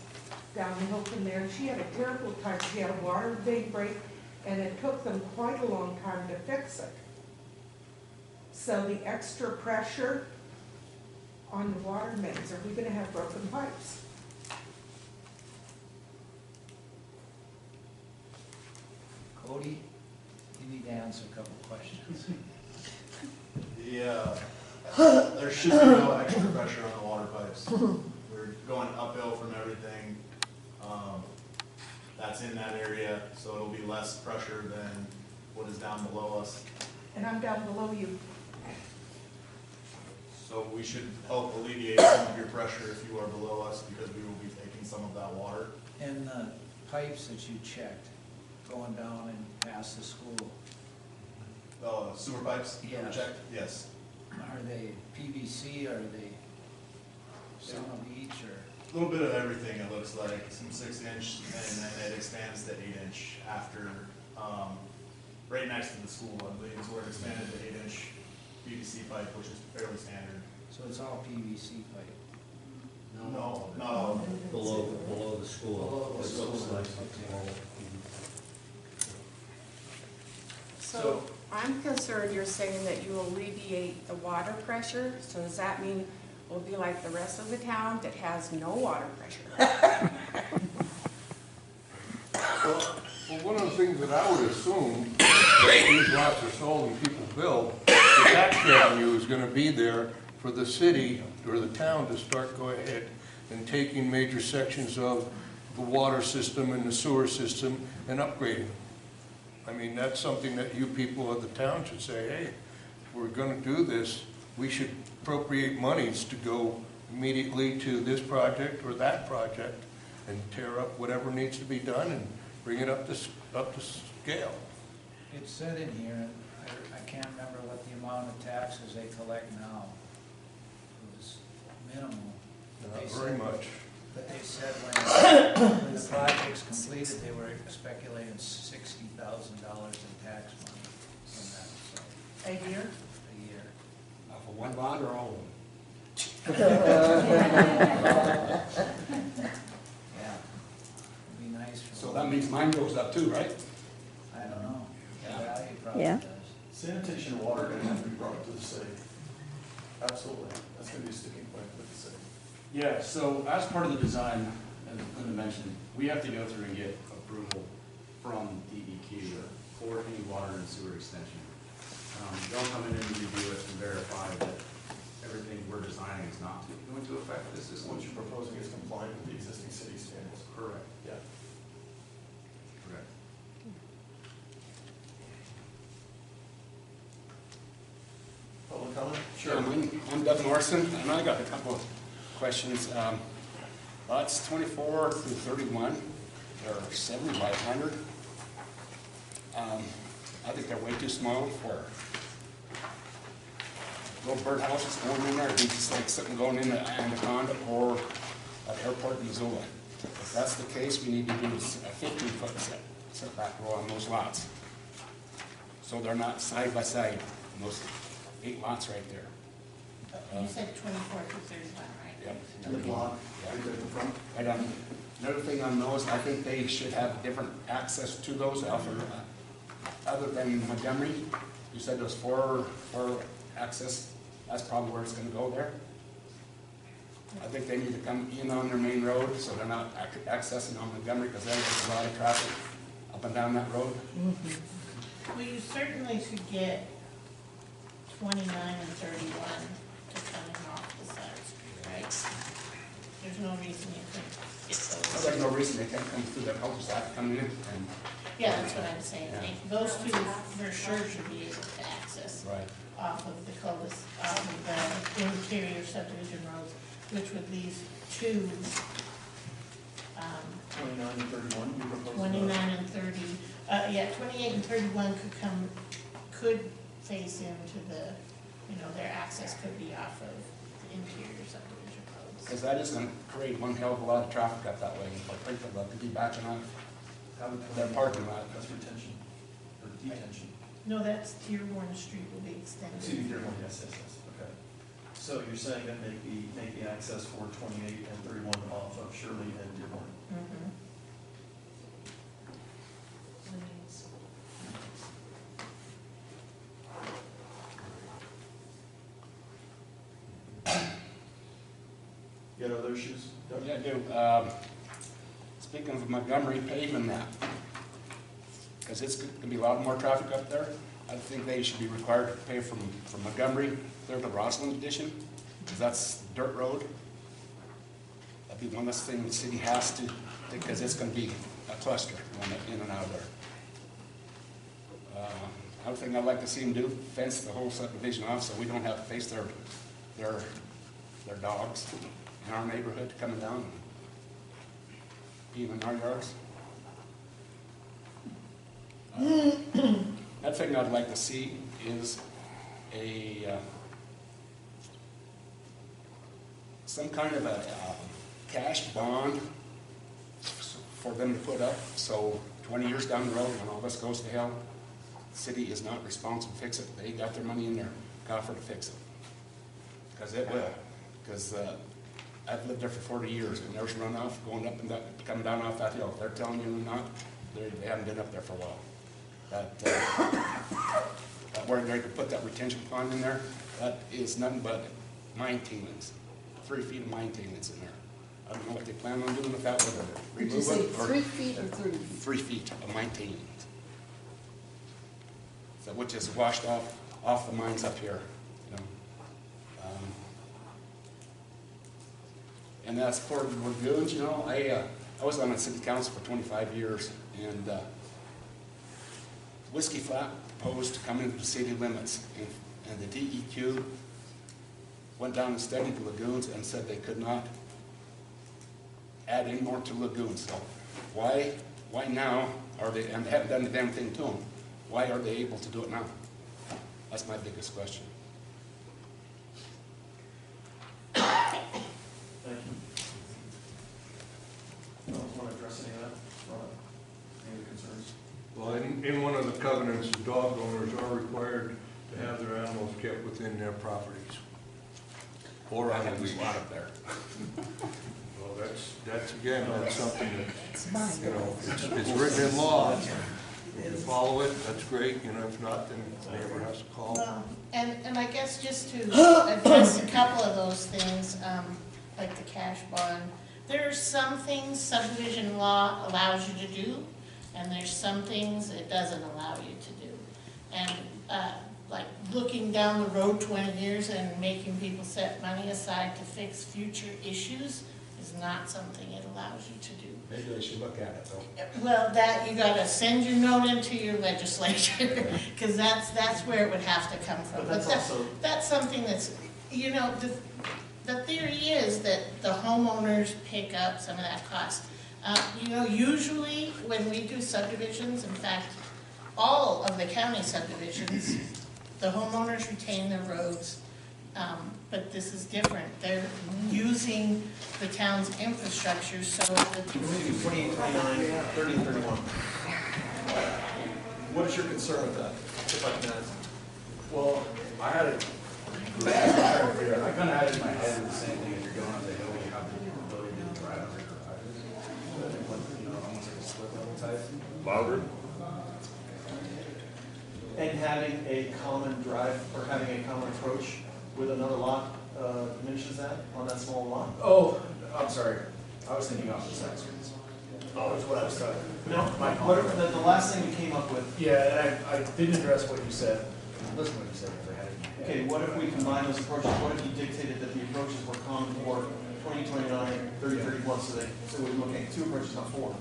down the hill from there. She had a terrible time. She had a water main break, and it took them quite a long time to fix it. So the extra pressure on the water mains, are we going to have broken pipes? Cody, you need to answer a couple questions. Yeah, there should be no extra pressure on the water pipes. We're going uphill from everything, that's in that area, so it'll be less pressure than what is down below us. And I'm down below you. So we should help alleviate some of your pressure if you are below us, because we will be taking some of that water. And the pipes that you checked going down and past the school, Sewer pipes, that we Yes. checked? Yes. are they PVC, are they some of each, or? A little bit of everything, it looks like, some 6-inch, and then it expands to 8-inch after, right next to the school, I believe, is where it expanded to 8-inch PVC pipe, which is fairly standard. So it's all PVC pipe? No, not all of them. Below the school. Below the It looks school. like it's all. So I'm concerned you're saying that you will alleviate the water pressure. So does that mean we'll be like the rest of the town that has no water pressure? Well, one of the things that I would assume, if these lots are sold and people build, the tax revenue is gonna be there for the city or the town to start going ahead and taking major sections of the water system and the sewer system and upgrading them. I mean, that's something that you people of the town should say, hey, if we're gonna do this, we should appropriate monies to go immediately to this project or that project and tear up whatever needs to be done and bring it up to scale. It said in here, I can't remember what the amount of taxes they collect now. It was minimal. But they Not very said- much. But they said when the project's completed, they were speculating $60,000 in tax money from that, so, A year? a year. For one bond or all of them? Yeah. It'd be nice for. So that means mine goes up too, right? I don't know. The Yeah. value probably Yeah. does. Sanitation and water are going to have to be brought to the city. Absolutely. That's going to be a sticking point with the city. Yeah, so as part of the design, as Linda mentioned, we have to go through and get approval from DEQ for any water and sewer extension. They'll come in and review it and verify that everything we're designing is not going to affect this system. What you're proposing is compliant with the existing city standards. Correct. Yeah. Correct. Public comment? Sure. I'm Doug Morrison, and I got a couple of questions. Lots 24 through 31, they're 70 by 100. I think they're way too small for little birdhouses going in there. It'd be just like something going in an Anaconda or an airport in Missoula. If that's the case, we need to do a 15-foot setback row on those lots. So they're not side by side, on those 8 lots right there. You said 24 to 31, right? Yep. And the block, right there at the front. I don't, another thing on those, I think they should have different access to those other than Montgomery. You said there's four access, that's probably where it's gonna go there. I think they need to come in on their main road, so they're not accessing on Montgomery, because there's a lot of traffic up and down that road. Well, you certainly should get 29 and 31 to coming off the side street, right? There's no reason you couldn't get those. There's no reason they can't come through the cul-de-sac, come in and. Yeah, that's what I'm saying. Those two for sure should be able to access Right. off of the off of the interior subdivision roads, which would leave two, 29 and 31, you propose? 29 and 30. Yeah, 28 and 31 could face into the, their access could be off of the interior subdivision roads. Because that is gonna create one hell of a lot of traffic up that way. I think they'll have to be backing on their parking lot. That's retention, or detention. No, that's Dearborn Street will be extended. Excuse me, Dearborn, yes, okay. So you're saying that make the access for 28 and 31 off of Shirley and Dearborn? Mhm. You got other issues? Doug? Yeah, I do. Speaking of Montgomery, paving that, because it's gonna be a lot more traffic up there. I think they should be required to pay from Montgomery clear to Roslyn Edition, because that's dirt road. That'd be one less thing the city has to, because it's gonna be a cluster going in and out of there. Another thing I'd like to see them do, fence the whole subdivision off so we don't have to face their dogs in our neighborhood coming down, even in our yards. That thing I'd like to see is some kind of a cash bond for them to put up, so 20 years down the road, when all this goes to hell, the city is not responsible to fix it. They got their money in their coffer to fix it. Because it will. Because I've lived there for 40 years, and there's runoff going up and coming down off that hill. If they're telling you not, they haven't been up there for a while. That where they could put that retention pond in there, that is nothing but maintenance. 3 feet of maintenance in there. I don't know what they plan on doing with that, whether they remove it or 3 feet or 30 feet? 3 feet of maintenance. So which is washed off the mines up here, you know. And that's for the lagoons, you know. I was on the city council for 25 years, and Whiskey Flat proposed to come into the city limits, and the DEQ went down and studied the lagoons and said they could not add any more to lagoons. So why now are they, and they haven't done the damn thing to them, why are they able to do it now? That's my biggest question. Thank you. Want to address any of that, Ron? Any other concerns? Well, in one of the covenants, the dog owners are required to have their animals kept within their properties. Or on a leash. A lot up there. Well, that's again, that's something that, you know, it's written in law. If you follow it, that's great, you know, if not, then the neighbor has to call. Well, and I guess just to address a couple of those things, like the cash bond, there are some things subdivision law allows you to do, and there's some things it doesn't allow you to do. And like looking down the road 20 years and making people set money aside to fix future issues is not something it allows you to do. Maybe they should look at it though. Well, that, you gotta send your note into your legislature, because that's where it would have to come from. But that's also, That's something that's, you know, the theory is that the homeowners pick up some of that cost. You know, usually when we do subdivisions, in fact, all of the county subdivisions, the homeowners retain their roads, but this is different. They're using the town's infrastructure, so the 28, 29, 30, and 31. What is your concern with that, if I can ask? Well, I had it, I kind of had it in my head the same thing, if you're going up the hill, you have the ability to drive under garages. You know, almost like a split level type. Louder? And having a common drive, or having a common approach with another lot diminishes that on that small lot? Oh, I'm sorry, I was thinking off the side streets. Oh, that's what I was talking. No, the last thing we came up with. Yeah, and I didn't address what you said. Listen to what you said, because I had it in my head. Okay, what if we combine those approaches? What if you dictated that the approaches were common for 20, 29, 30, 31, so we're looking at 2 approaches, not 4,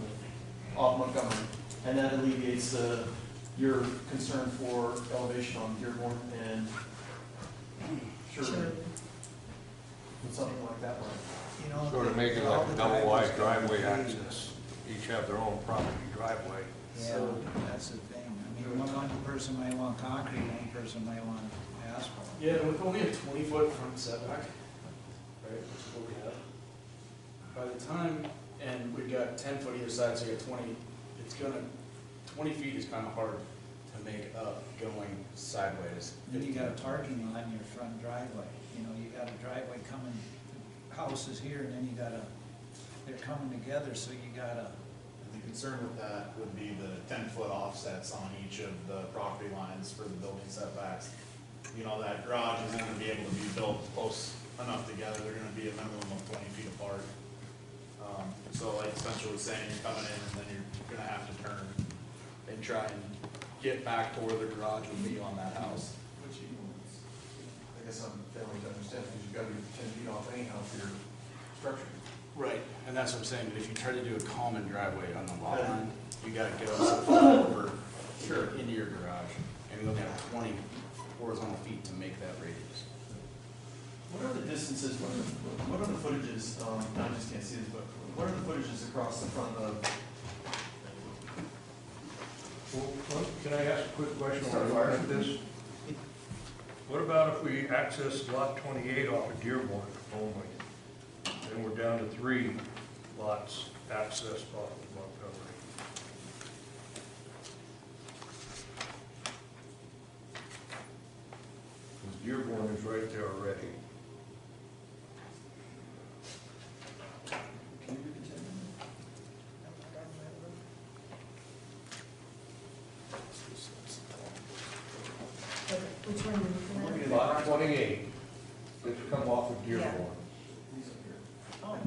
off Montgomery, and that alleviates your concern for elevation on Dearborn and Sherwood. Something like that, right? You know, Sort of make it all like the a double wide driveways driveway gotta be- access. Each have their own property driveway. Yeah, that's the thing. I mean, one person might want concrete, one person might want asphalt. Yeah, with only a 20-foot front setback, right, which is what we have. By the time, and we've got 10 foot either side, so you got 20, it's gonna, 20 feet is kind of hard to make up going sideways. Then you got a parking lot in your front driveway. You know, you got a driveway coming, houses here, and then you got they're coming together, so you got a. The concern with that would be the 10-foot offsets on each of the property lines for the building setbacks. You know, that garage isn't gonna be able to be built close enough together, they're gonna be a minimum of 20 feet apart. So like Spencer was saying, you're coming in and then you're gonna have to turn and try and get back to where the garage would be on that house. Which I guess I'm failing to understand, because you've got to be 10 feet off anyhow for your structure. Right, and that's what I'm saying, but if you try to do a common driveway on the lot line, you gotta go so far over into your garage, and you're looking at 20 horizontal feet to make that radius. What are the distances, what are the footages, I just can't see this, but what are the footages across the front of? Well, can I ask a quick question while we're looking at this? What about if we access lot 28 off of Dearborn only? Then we're down to 3 lots accessed off of Montgomery. Because Dearborn is right there already. Which one are you looking at? Lot 28, it's come off of Dearborn. These up here.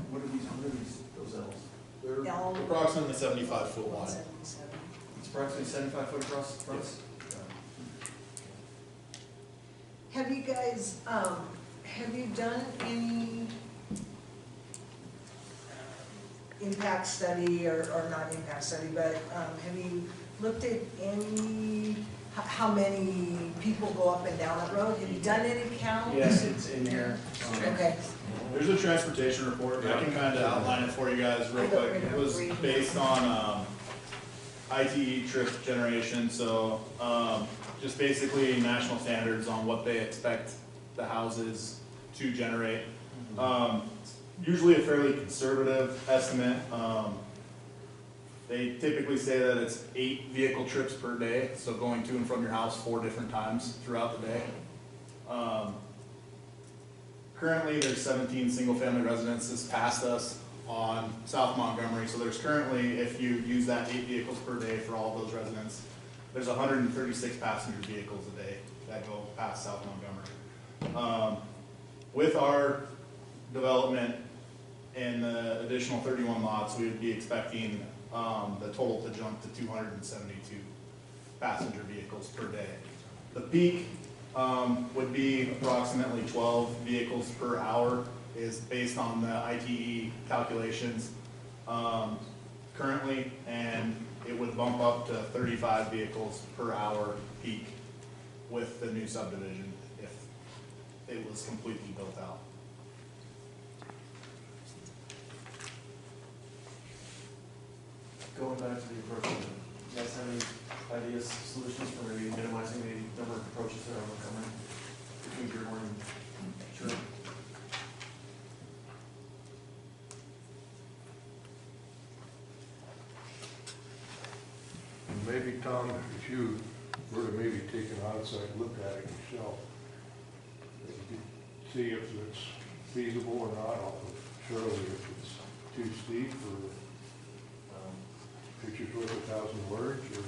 What are these, those L's? They're L- approximately 75-foot wide. 177. It's approximately 75 foot across the front? Have you guys, have you done any impact study, or not impact study, but have you looked at how many people go up and down that road? Have you done any count? Yes, it's in here. Okay. There's a transportation report, I can kind of outline it for you guys real quick. It was based on ITE trip generation, so just basically national standards on what they expect the houses to generate. Usually a fairly conservative estimate. They typically say that it's 8 vehicle trips per day, so going to and from your house 4 different times throughout the day. Currently, there's 17 single-family residences past us on South Montgomery, so there's currently, if you use that 8 vehicles per day for all of those residents, there's 136 passenger vehicles a day that go past South Montgomery. With our development and the additional 31 lots, we would be expecting the total to jump to 272 passenger vehicles per day. The peak would be approximately 12 vehicles per hour, is based on the ITE calculations currently, and it would bump up to 35 vehicles per hour peak with the new subdivision if it was completely built out. Going back to the approach, you guys have any ideas, solutions for maybe minimizing the number of approaches that are coming between Dearborn and Sherwood? Maybe, Tom, if you were to maybe take an on-site look at it yourself, you could see if it's feasible or not, off of Shirley, if it's too steep, or pictures worth 1,000 words, or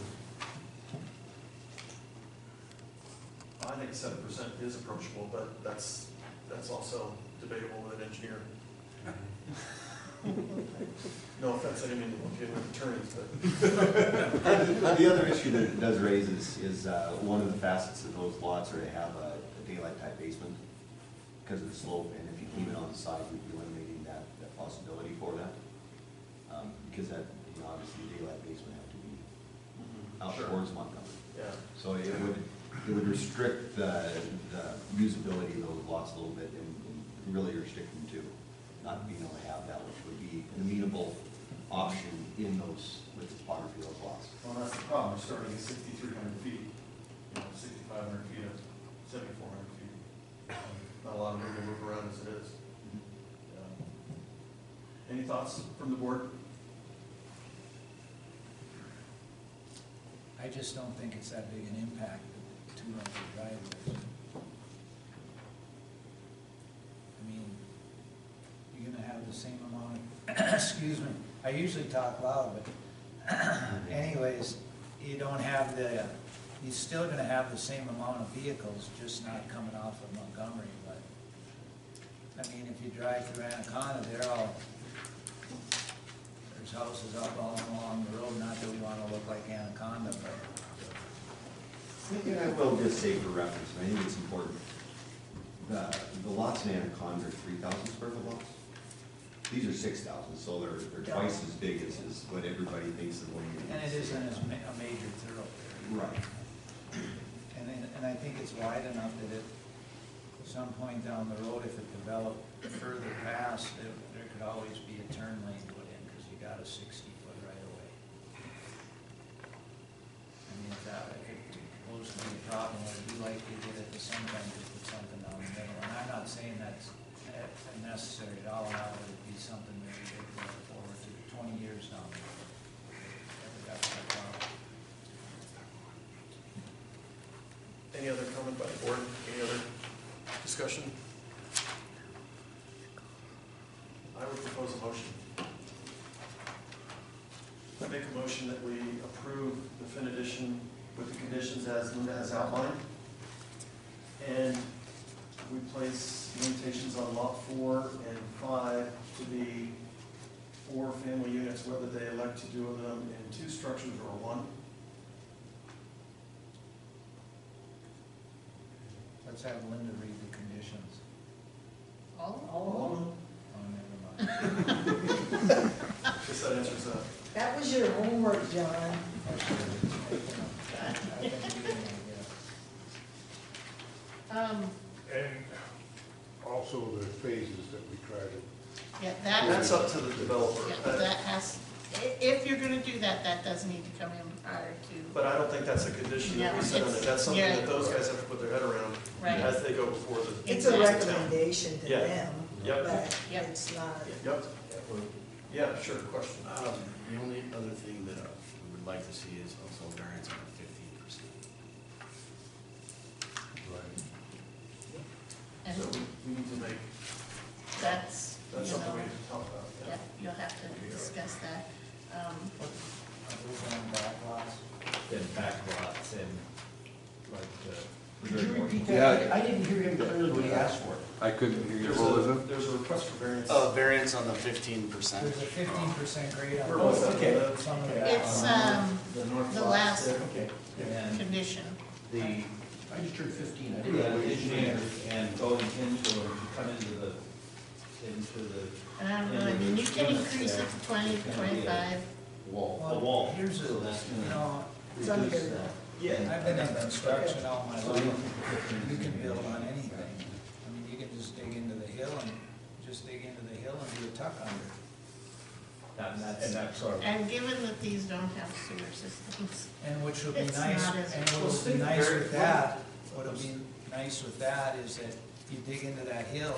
I think 7% is approachable, but that's also debatable with an engineer. No offense, I didn't mean to look in with attorneys, but. The other issue that it does raise is one of the facets of those lots are to have a daylight type basement because of the slope, and if you came in on the side, you'd be eliminating that possibility for that. Because that, you know, obviously the daylight basement have to be out towards Montgomery. Yeah. So it would restrict the usability of those lots a little bit and really restrict them to not being able to have that, which would be an amenable option in those, with the topography of those lots. Well, that's the problem, we're starting at 6,300 feet, 6,500 feet of 7,400 feet. Not a lot of room to move around as it is. Yeah. Any thoughts from the board? I just don't think it's that big an impact, 200 driveways. I mean, you're gonna have the same amount of, excuse me, I usually talk loud, but anyways, you don't have you're still gonna have the same amount of vehicles, just not coming off of Montgomery, but, I mean, if you drive through Anaconda, there's houses up all along the road, not that we wanna look like Anaconda, but. And I will just say for reference, and I think it's important, the lots in Anaconda are 3,000 square foot lots. These are 6,000, so they're twice as big as what everybody thinks they're going to be. And it isn't as a major thoroughfare. Right. And I think it's wide enough that at some point down the road, if it developed further past, there could always be a turn lane put in, because you got a 60-foot right of way. I mean, if it goes to be a problem, it would be like they did at the same time to put something down the middle. And I'm not saying that's necessary at all, how would it be something that we could look forward to 20 years down the road. That's the problem. Any other comment by the board? Any other discussion? I would propose a motion. I make a motion that we approve the Fin Edition with the conditions as Linda has outlined. And we place limitations on lot 4 and 5 to be 4 family units, whether they elect to do them in 2 structures or 1. Let's have Linda read the conditions. All All of them? Oh, never mind. Guess that answers that. That was your homework, John. I think you did, and also the phases that we try to. Yeah, That's up to the developer. Yeah, that has, if you're gonna do that, that does need to come in prior to. But I don't think that's a condition that we set on it. That's something Yeah. that those guys have to put their head around Right. as they go before the. It's a Exactly. recommendation to Yeah. them, Yep. but Yep. it's not. Yep. Yeah, sure, question. The only other thing that we would like to see is also variance on the 15%. And So we need to make, that's, that's you something we know, need to talk about. yeah, you'll have to discuss that. Are those on back lots? Then back lots and like Could you repeat that? I didn't hear him clearly what he asked for. I couldn't hear you. There's What was a, it? there's a request for variance. Variance on the 15%. There's a 15% grade on. Where was that? Okay. Some of the back It's, lots. The north the lots last there, okay. And condition. the, I just turned 15, I didn't have engineers and going into, or to come into the. And I don't know, I mean, you can increase it to 20, 25. Wall, Well, a wall. here's So that's you gonna know, It's under reduce there. that. Yeah, I've been in construction all my life. You can build on anything. I mean, you can just dig into the hill and do a tuck under. And that's our. And given that these don't have sewer systems, And which would be It's nice, not as- and what Well, would be Steve, nice very- with that, what'll be nice with that is that you dig into that hill,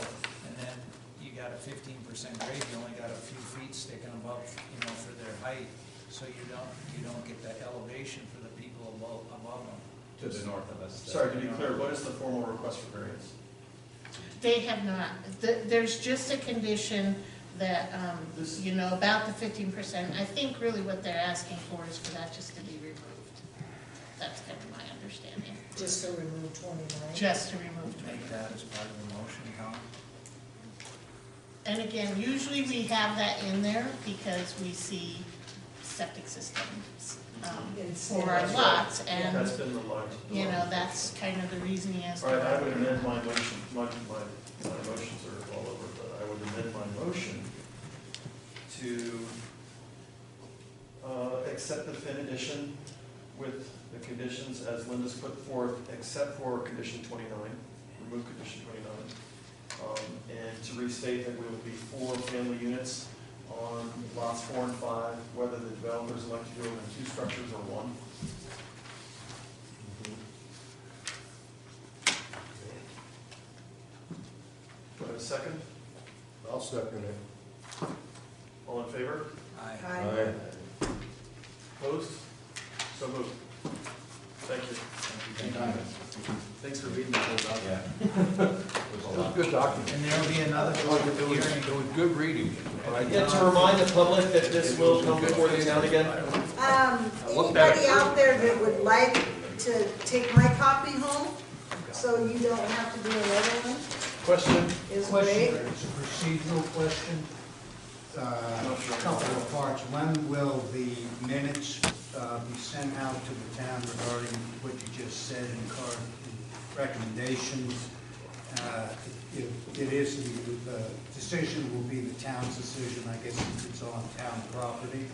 and then you got a 15% grade, you only got a few feet sticking above, for their height, so you don't get that elevation for the people above them. To the north of us. Sorry, to be clear, what is the formal request for variance? they have not. There's just a condition that, This- about the 15%. I think really what they're asking for is for that just to be removed. That's kind of my understanding. Just to remove 29? Just to remove Make 20. that as part of the motion, Tom. And again, usually we have that in there because we see septic systems for our lots, and, That's been the line. that's kind of the reasoning as to All right, I why. would amend my motion, my motions are all over, but I would amend my motion to accept the Finn edition with the conditions as Linda's put forth, except for condition 29, remove condition 29, and to restate that we will be 4 family units on lots 4 and 5, whether the developers elect to do it in 2 structures or 1. Do I have a second? I'll second it. All in favor? Aye. Opposed? So moved. Thank you. Thanks for reading the whole document. It was a good document. And there'll be another public It was hearing. good reading. Yeah, to remind the public that this will come before the town again. Anybody out there that would like to take my copy home, so you don't have to do another one, Question? is great. It's a procedural question. Couple of parts. When will the minutes be sent out to the town regarding what you just said in recommendations? It is, the decision will be the town's decision, I guess, if it's on town property.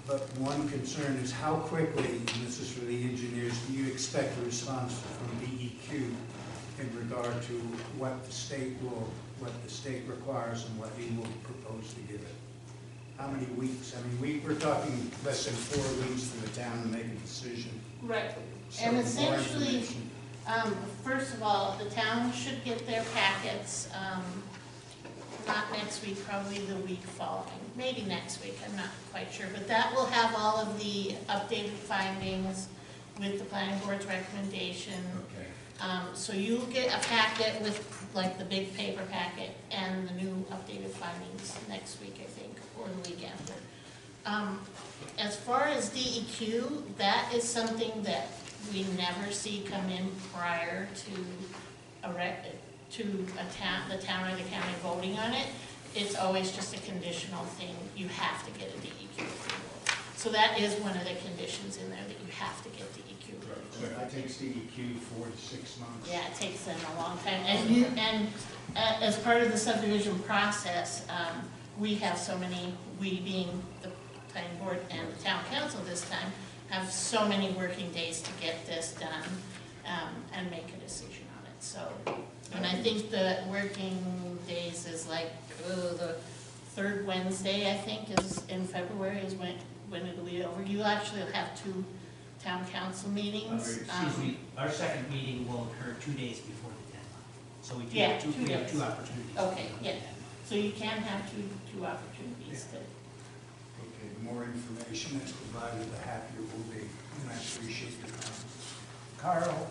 But one concern is how quickly, and this is for the engineers, do you expect a response from DEQ in regard to what the state requires and what you will propose to give it? How many weeks? I mean, we're talking less than 4 weeks for the town to make a decision. Right. So And more essentially, information. first of all, the town should get their packets, not next week, probably the week following, maybe next week, I'm not quite sure. But that will have all of the updated findings with the planning board's recommendation. Okay. So you'll get a packet with, like, the big paper packet and the new updated findings next week, I think, or the week after. As far as DEQ, that is something that we never see come in prior to the town or the county voting on it. It's always just a conditional thing. You have to get a DEQ approval. So that is one of the conditions in there, that you have to get DEQ approval. So that takes DEQ 4 to 6 months. Yeah, it takes them a long time. And as part of the subdivision process, we have so many, we being the planning board and the town council this time, have so many working days to get this done and make a decision on it. So, and I think the working days is like, the 3rd Wednesday, I think, is in February is when it'll be over. You actually have 2 town council meetings. Excuse me, our second meeting will occur 2 days before the deadline. So we Yeah, have 2 2 days. opportunities. Okay, yeah. So you can have two opportunities to. Okay, the more information that's provided, the happier we'll be, and I appreciate your comments. Carl,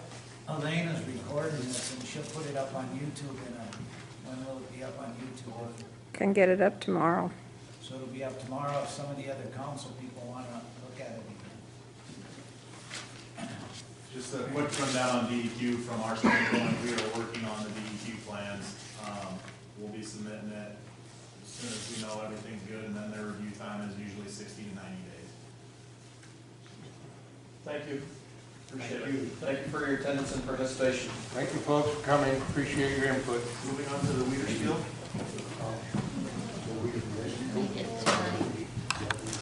Elena's recording this, and she'll put it up on YouTube when will it be up on YouTube? Can get it up tomorrow. So it'll be up tomorrow if some of the other council people want to look at it again. Just a quick rundown on DEQ from our standpoint, we are working on the DEQ plans. We'll be submitting it as soon as we know everything's good, and then their review time is usually 60 to 90 days. Thank you. Appreciate it. Thank you for your attendance and participation. Thank you, folks, for coming. Appreciate your input. Moving on to the Weedersfield.